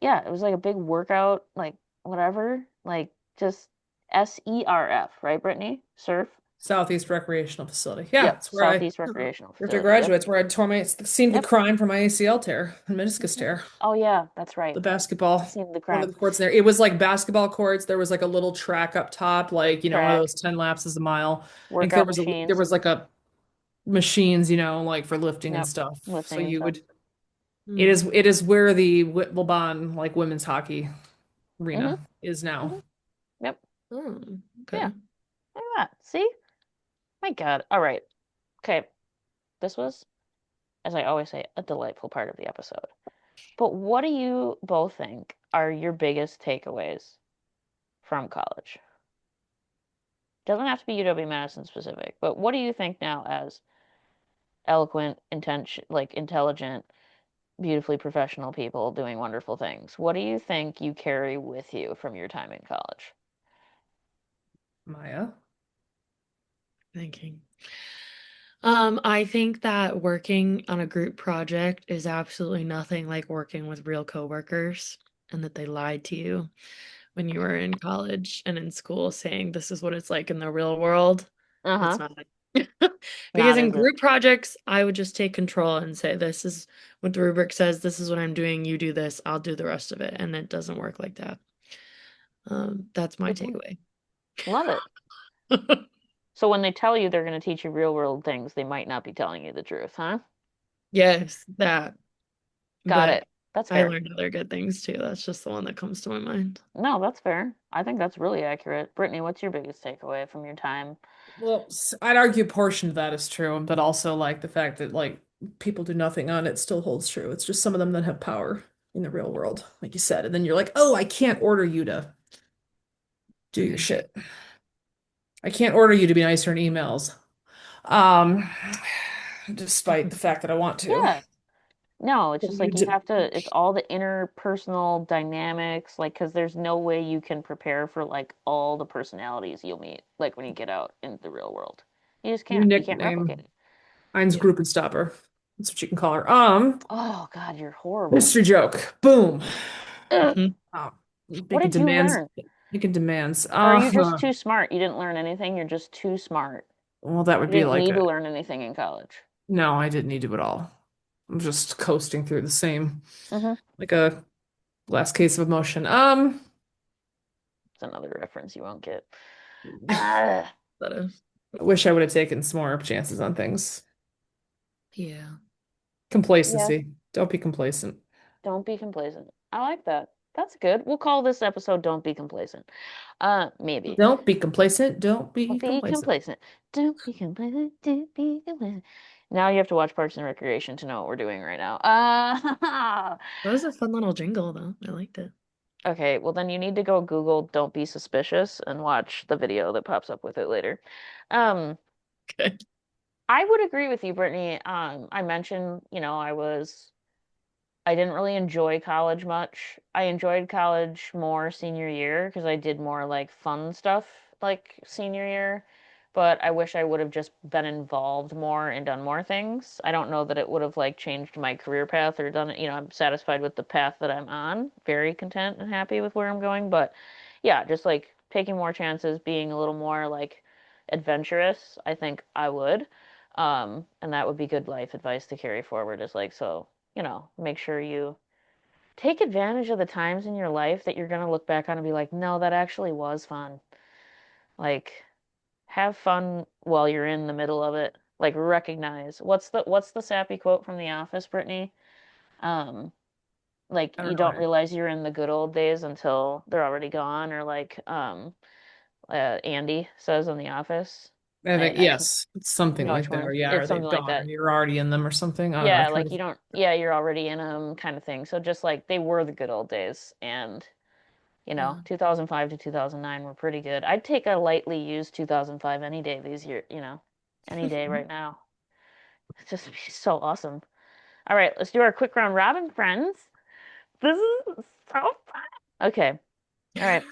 Yeah, it was like a big workout, like whatever, like just SERF, right, Brittany? Surf? Southeast Recreational Facility. Yeah, Yep, it's where Southeast Oh, Recreational after I Facility. Yep, graduated, it's where I tore my, it's the scene of the yep. crime for my ACL tear and meniscus tear. Oh yeah, that's right. The basketball, Seen the one of crime. the courts there. It was like basketball courts. There was like a little track up top, like, one of Track, those 10 laps is a mile. I think workout there machines. was like a machines, like for lifting and Yep, stuff. So lifting and you stuff. would, hmm. it is where the Wimbledon, like women's hockey Mm-hmm. arena is now. Mm-hmm. Yep. Oh, Yeah. okay. Look at that. See? My God. All right. Okay. This was, as I always say, a delightful part of the episode. But what do you both think are your biggest takeaways from college? Doesn't have to be UW-Madison specific, but what do you think now as eloquent, intention, like intelligent, beautifully professional people doing wonderful things? What do you think you carry with you from your time in college? Maya. Thinking. I think that working on a group project is absolutely nothing like working with real coworkers and that they lied to you when you were in college and in school saying this is what it's like in the real world. It's Uh-huh. not. Because Not, in is it? group projects, I would just take control and say, this is what the rubric says, this is what I'm doing, you do this, I'll do the rest of it. And it doesn't work like that. That's my Good point. takeaway. Love it. So when they tell you they're going to teach you real world things, they might not be telling you the truth, huh? Yes, that. Got But it. That's I fair. learned other good things too. That's just the one that comes to my mind. No, that's fair. I think that's really accurate. Brittany, what's your biggest takeaway from your time? Well, I'd argue a portion of that is true, but also like the fact that like people do nothing on it still holds true. It's just some of them that have power in the real world, like you said. And then you're like, oh, I can't order you to do your Right. shit. I can't order you to be nicer in emails. Um, despite the fact that I want to. Yeah. No, it's Well, just you like you did. have to, it's all the interpersonal dynamics, like, because there's no way you can prepare for like all the personalities you'll meet, like when you get out in the real world. You just New can't. You can't replicate nickname. it. Mine's Yeah. Gruppenstopper. That's what you can call her. Oh God, you're horrible. Mr. Joke. Boom. Ugh. Mhm. Oh, What making did you demands. learn? Making demands. Or are you just too smart? You didn't learn anything. You're just too smart. Well, that would You be didn't like need a to learn anything in college. no, I didn't need to at all. I'm just coasting through the same, Mm-hmm. like a last case of emotion. It's another reference you won't get. Ah, That is. I wish I would have taken some more chances on things. Yeah. yeah. Complacency. Don't be complacent. Don't be complacent. I like that. That's good. We'll call this episode "Don't Be Complacent." Maybe. Don't be complacent. Don't Don't be be complacent. complacent. Don't be complacent. Don't be complacent. Now you have to watch Parks and Recreation to know what we're doing right now. That was a fun little jingle though. I liked it. Okay, well then you need to go Google "Don't Be Suspicious" and watch the video that pops up with it later. Um, Okay. I would agree with you, Brittany. I mentioned, I didn't really enjoy college much. I enjoyed college more senior year because I did more like fun stuff like senior year, but I wish I would have just been involved more and done more things. I don't know that it would have like changed my career path or done it, I'm satisfied with the path that I'm on, very content and happy with where I'm going, but yeah, just like taking more chances, being a little more like adventurous, I think I would. And that would be good life advice to carry forward is like, so make sure you take advantage of the times in your life that you're going to look back on and be like, no, that actually was fun. Like, have fun while you're in the middle of it. Like, recognize what's the sappy quote from The Office, Brittany? Um, like I don't you know don't it. realize you're in the good old days until they're already gone, or like Andy says in The Office. I think I can't, yes, it's you something know which like that. Or one? yeah, It's or something they've like gone, or that. you're already in them, or something. I don't know. I Yeah, try like to. you don't, yeah, you're already in them kind of thing. So just like they were the good old days, and Yeah. 2005 to 2009 were pretty good. I'd take a lightly used 2005 any day these year, any day right now. It's just be so awesome. All right, let's do our quick round robin, friends. This is so fun. Okay. All right.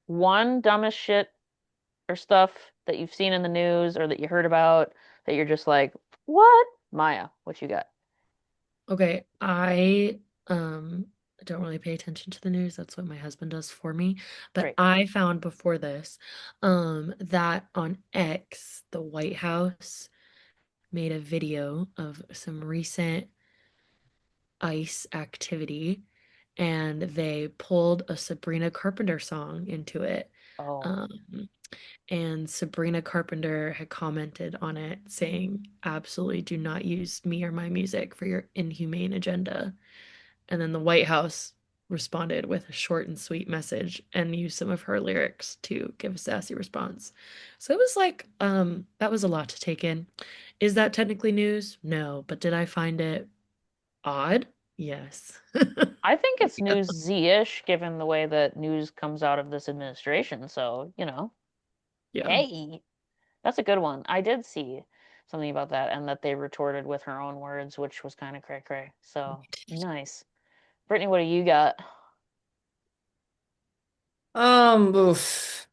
One dumbest shit or stuff that you've seen in the news or that you heard about that you're just like, what? Maya, what you got? Okay. I don't really pay attention to the news. That's what my husband does for me. But Great. I found before this that on X, the White House made a video of some recent ICE activity and they pulled a Sabrina Carpenter song into it. Oh, Um, and Sabrina Carpenter had commented on it saying, absolutely do not use me or my music for your inhumane agenda. And then the White House responded with a short and sweet message and used some of her lyrics to give a sassy response. So it was like, that was a lot to take in. Is that technically news? No, but did I find it odd? Yes. I think it's Yeah. newsy-ish given the way that news comes out of this administration. So, Yeah. hey, that's a good one. I did see something about that and that they retorted with her own words, which was kind of cray cray. So nice. Brittany, what do you got? Oof.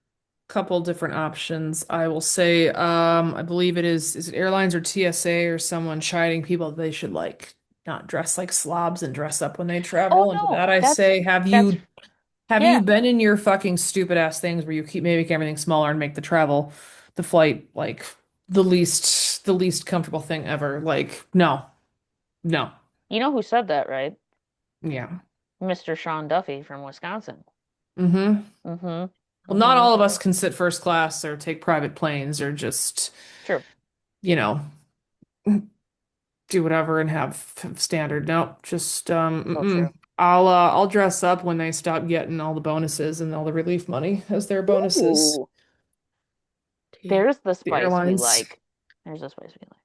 Couple different options. I will say, I believe is it airlines or TSA or someone chiding people that they should like not dress like slobs and dress up when they Oh travel. And to no, that I that's say, that's have you yeah. been in your fucking stupid ass things where you keep making everything smaller and make the flight like the least comfortable thing ever? Like, no, no. You know who said that, right? Yeah. Mr. Sean Duffy from Wisconsin. Mm-hmm. Mm-hmm. Well, not Mm-hmm. all of us can sit first class or take private planes or just, True. you know, do whatever and have standard. Nope, just So true. I'll dress up when they stop getting all the bonuses and all the relief money as their bonuses. Ooh, Tea. there's the The spice we airlines. like. There's the spice we like.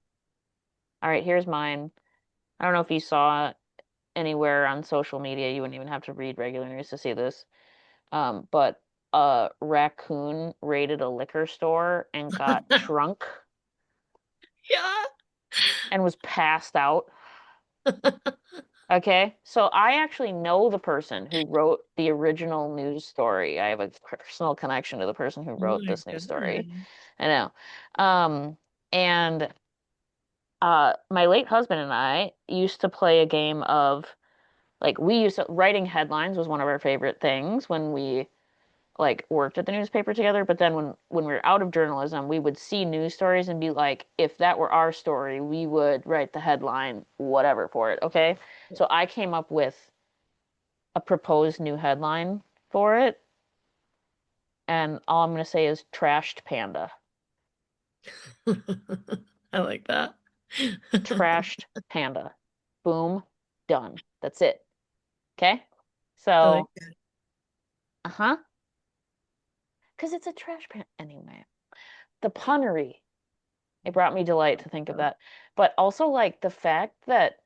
All right, here's mine. I don't know if you saw it anywhere on social media. You wouldn't even have to read regular news to see this. But a raccoon raided a liquor store and got drunk Yeah. and was passed out. Okay, so I actually know the person who wrote the original news story. I have a personal connection to the person who Oh wrote my this news story. God. I know. And my late husband and I used to play a game of like we used to writing headlines was one of our favorite things when we like worked at the newspaper together, but then when we were out of journalism, we would see news stories and be like, if that were our story, we would write the headline, whatever for it, okay? So I came up with a proposed new headline for it, and all I'm gonna say is trashed panda. I like that. Trashed panda. Boom, done. That's it. Okay? I like So, that. uh-huh. Because it's a trash pan anyway. The punnery. It brought me delight to think of that. But also like the fact that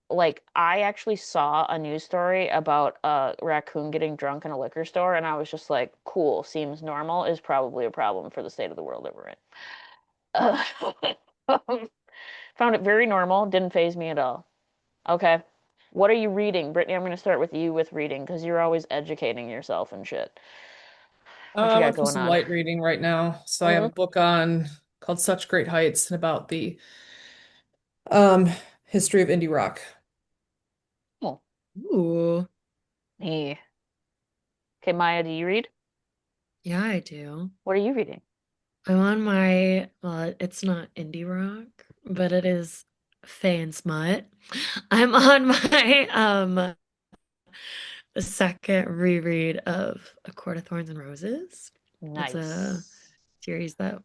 like I actually saw a news story about a raccoon getting drunk in a liquor store and I was just like, cool, seems normal is probably a problem for the state of the world that we're in. Found it very normal, didn't faze me at all. Okay. What are you reading? Brittany, I'm going to start with you with reading because you're always educating yourself and shit. What you I'm got up for going some on? light reading right now. So I have a Mm-hmm. book on called Such Great Heights and about the um history of indie rock. Cool. Ooh. Yeah. Okay, Maya, do you read? Yeah, I do. What are you reading? I'm on my, well, it's not indie rock, but it is Fae and Smut. I'm on my second reread of A Court of Thorns and Roses. It's a Nice. series that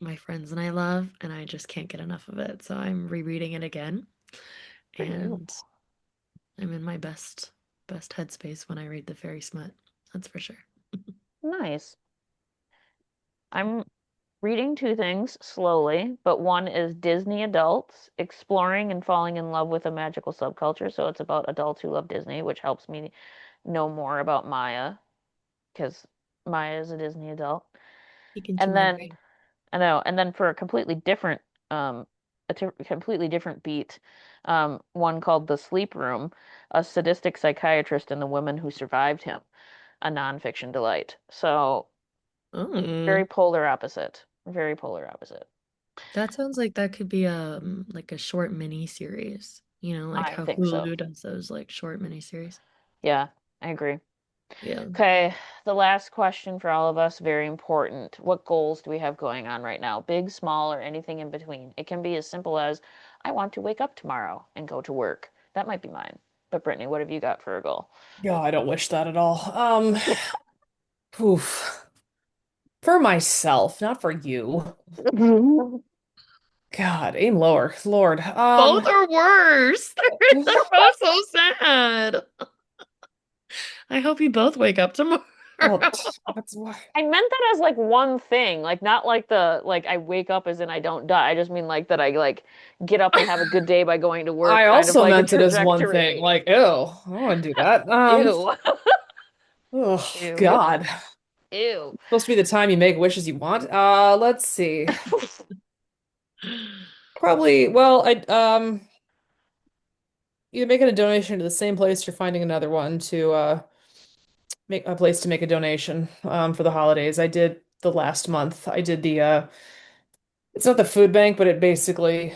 my friends and I love, and I just can't get enough of it. So I'm rereading it again, For you. and I'm in my best headspace when I read the fairy smut. That's for sure. Nice. I'm reading two things slowly, but one is Disney adults exploring and falling in love with a magical subculture. So it's about adults who love Disney, which helps me know more about Maya because Maya is a Disney adult. Peek into And my then brain. I know, and then for um completely different beat, one called The Sleep Room, a sadistic psychiatrist and the woman who survived him, a nonfiction delight. So Oh, very polar opposite. Very polar opposite. that sounds like that could be like a short mini series. You know, like I how think so. Hulu does those like short mini series. Yeah, I agree. Yeah. Okay, the last question for all of us, very important. What goals do we have going on right now? Big, small, or anything in between? It can be as simple as, I want to wake up tomorrow and go to work. That might be mine. But Brittany, what have you got for a goal? Yeah, I don't wish that at all. Oof. For myself, not for you. God, aim lower. Lord. Both are worse. They're both so sad. I hope you both wake up tomorrow. Well, that's why. I meant that as like one thing, like not like the like I wake up as in I don't die. I just mean like that I like get up and have a good day by going to work, I kind of also like a meant it as one thing. trajectory. Like, ew, I don't want to do that. Ew. Oh Ew. God. Ew. Supposed to be the time you make wishes you want. Let's see. Probably, well, I either making a donation to the same place or finding another one to make a place to make a donation for the holidays. I did the last month. I did the it's not the food bank, but it basically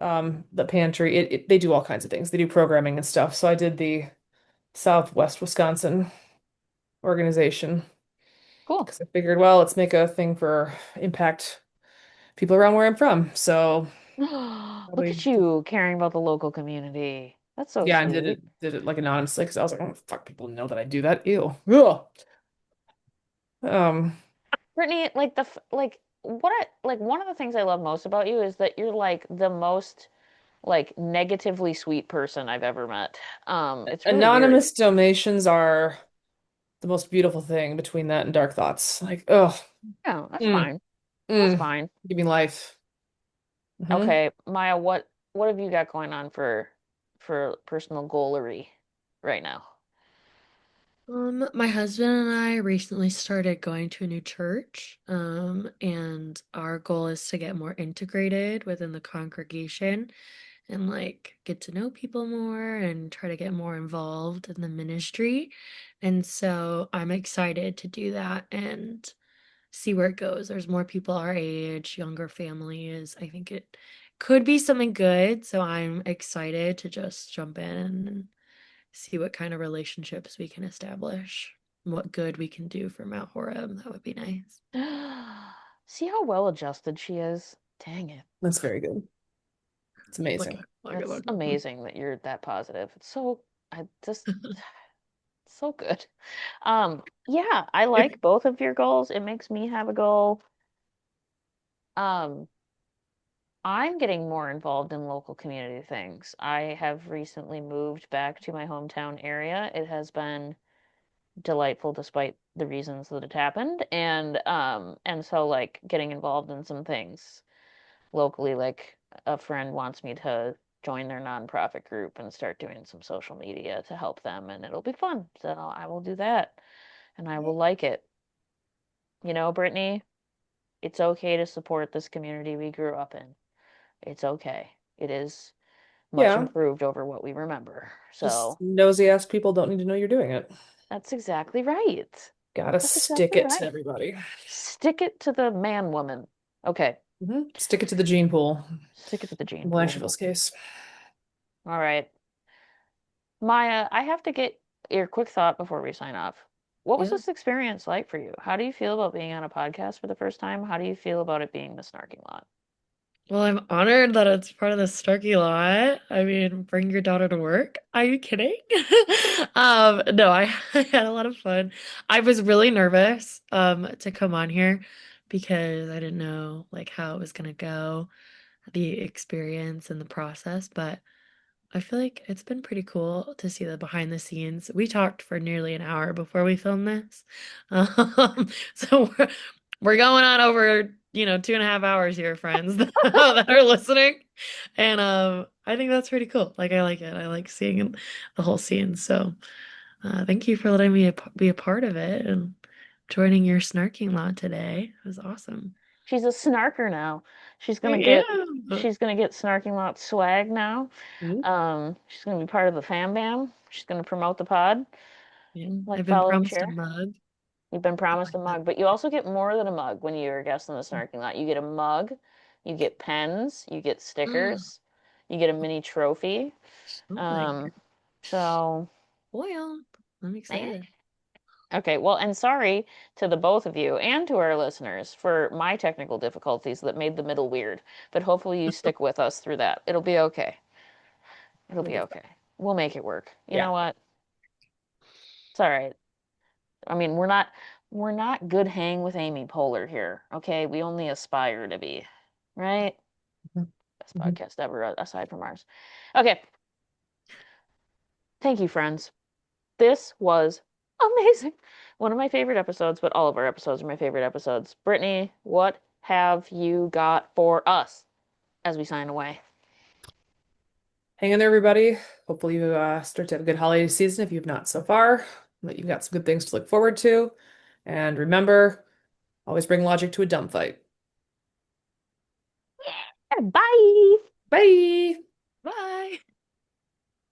the pantry. They do all kinds of things. They do programming and stuff. So I did the Southwest Wisconsin organization Cool. because I figured, well, let's make a thing for impact people around where I'm from. So Look probably at you caring about the local community. That's so yeah, and sweet. did it like anonymously because I was like, oh fuck, people know that I do that. Ew. Ugh. Um, Brittany, like like what I like one of the things I love most about you is that you're like the most like negatively sweet person I've ever met. It's really weird. Anonymous donations are the most beautiful thing between that and dark thoughts. Like, oh, Yeah, that's mm, fine. That's mm, fine. give me life. Hmm. Okay, Maya, what have you got going on for personal goalery right now? My husband and I recently started going to a new church, and our goal is to get more integrated within the congregation and like get to know people more and try to get more involved in the ministry. And so I'm excited to do that and see where it goes. There's more people our age, younger families. I think it could be something good. So I'm excited to just jump in and see what kind of relationships we can establish, what good we can do for Mount Horeb. That would be nice. See how well adjusted she is? Dang it. That's very good. It's Look amazing. at, look at, That's look at. amazing that you're that positive. It's so I just so good. Yeah, I like both of your goals. It makes me have a goal. Um, I'm getting more involved in local community things. I have recently moved back to my hometown area. It has been delightful despite the reasons that it happened. And so like getting involved in some things locally, like a friend wants me to join their nonprofit group and start doing some social media to help them, and it'll be fun. So I will do that, and I will like it. You know, Brittany, it's okay to support this community we grew up in. It's okay. It is much Yeah, improved over what we remember. just So nosy ass people don't need to know you're doing it. that's exactly right. Gotta That's stick exactly it to right. everybody. Stick it to the man woman. Okay, Stick it to the gene pool. stick it to the gene pool. Blanchard's case. All right. Maya, I have to get your quick thought before we sign off. What was Yeah. this experience like for you? How do you feel about being on a podcast for the first time? How do you feel about it being the snarking lot? Well, I'm honored that it's part of the Starkey lot. I mean, bring your daughter to work. Are you kidding? No, I had a lot of fun. I was really nervous to come on here because I didn't know like how it was gonna go, the experience and the process, but I feel like it's been pretty cool to see the behind the scenes. We talked for nearly an hour before we filmed this. So we're going on over, 2.5 hours here, friends that are listening. And I think that's pretty cool. Like I like it. I like seeing the whole scene. So thank you for letting me be a part of it and joining your snarking lot today. It was awesome. She's a snarker now. She's I gonna get am. she's gonna get snarking lot swag now. Mhm. She's gonna be part of the fam bam. She's gonna promote the pod Yeah, like I've been follow and promised a share. mug. You've been I promised like a that. mug, but you also get more than a mug when you're a guest in the snarking lot. You get a mug, you get pens, you get Mm. stickers, you get a mini trophy. Oh my God. Um, so Well, I'm eh. excited. Okay, well, and sorry to the both of you and to our listeners for my technical difficulties that made the middle weird, but hopefully you stick with us through that. It'll be okay. It'll We'll be get it done. okay. We'll make it work. You Yeah. know what? It's all right. I mean, we're not good hang with Amy Poehler here, okay? We only aspire to be, right? Mhm. Best Mhm. podcast ever aside from ours. Okay, thank you, friends. This was amazing. One of my favorite episodes, but all of our episodes are my favorite episodes. Brittany, what have you got for us as we sign away? Hang in there, everybody. Hopefully you start to have a good holiday season if you've not so far. That you've got some good things to look forward to. And remember, always bring logic to a dumb fight. Bye. Bye. Bye.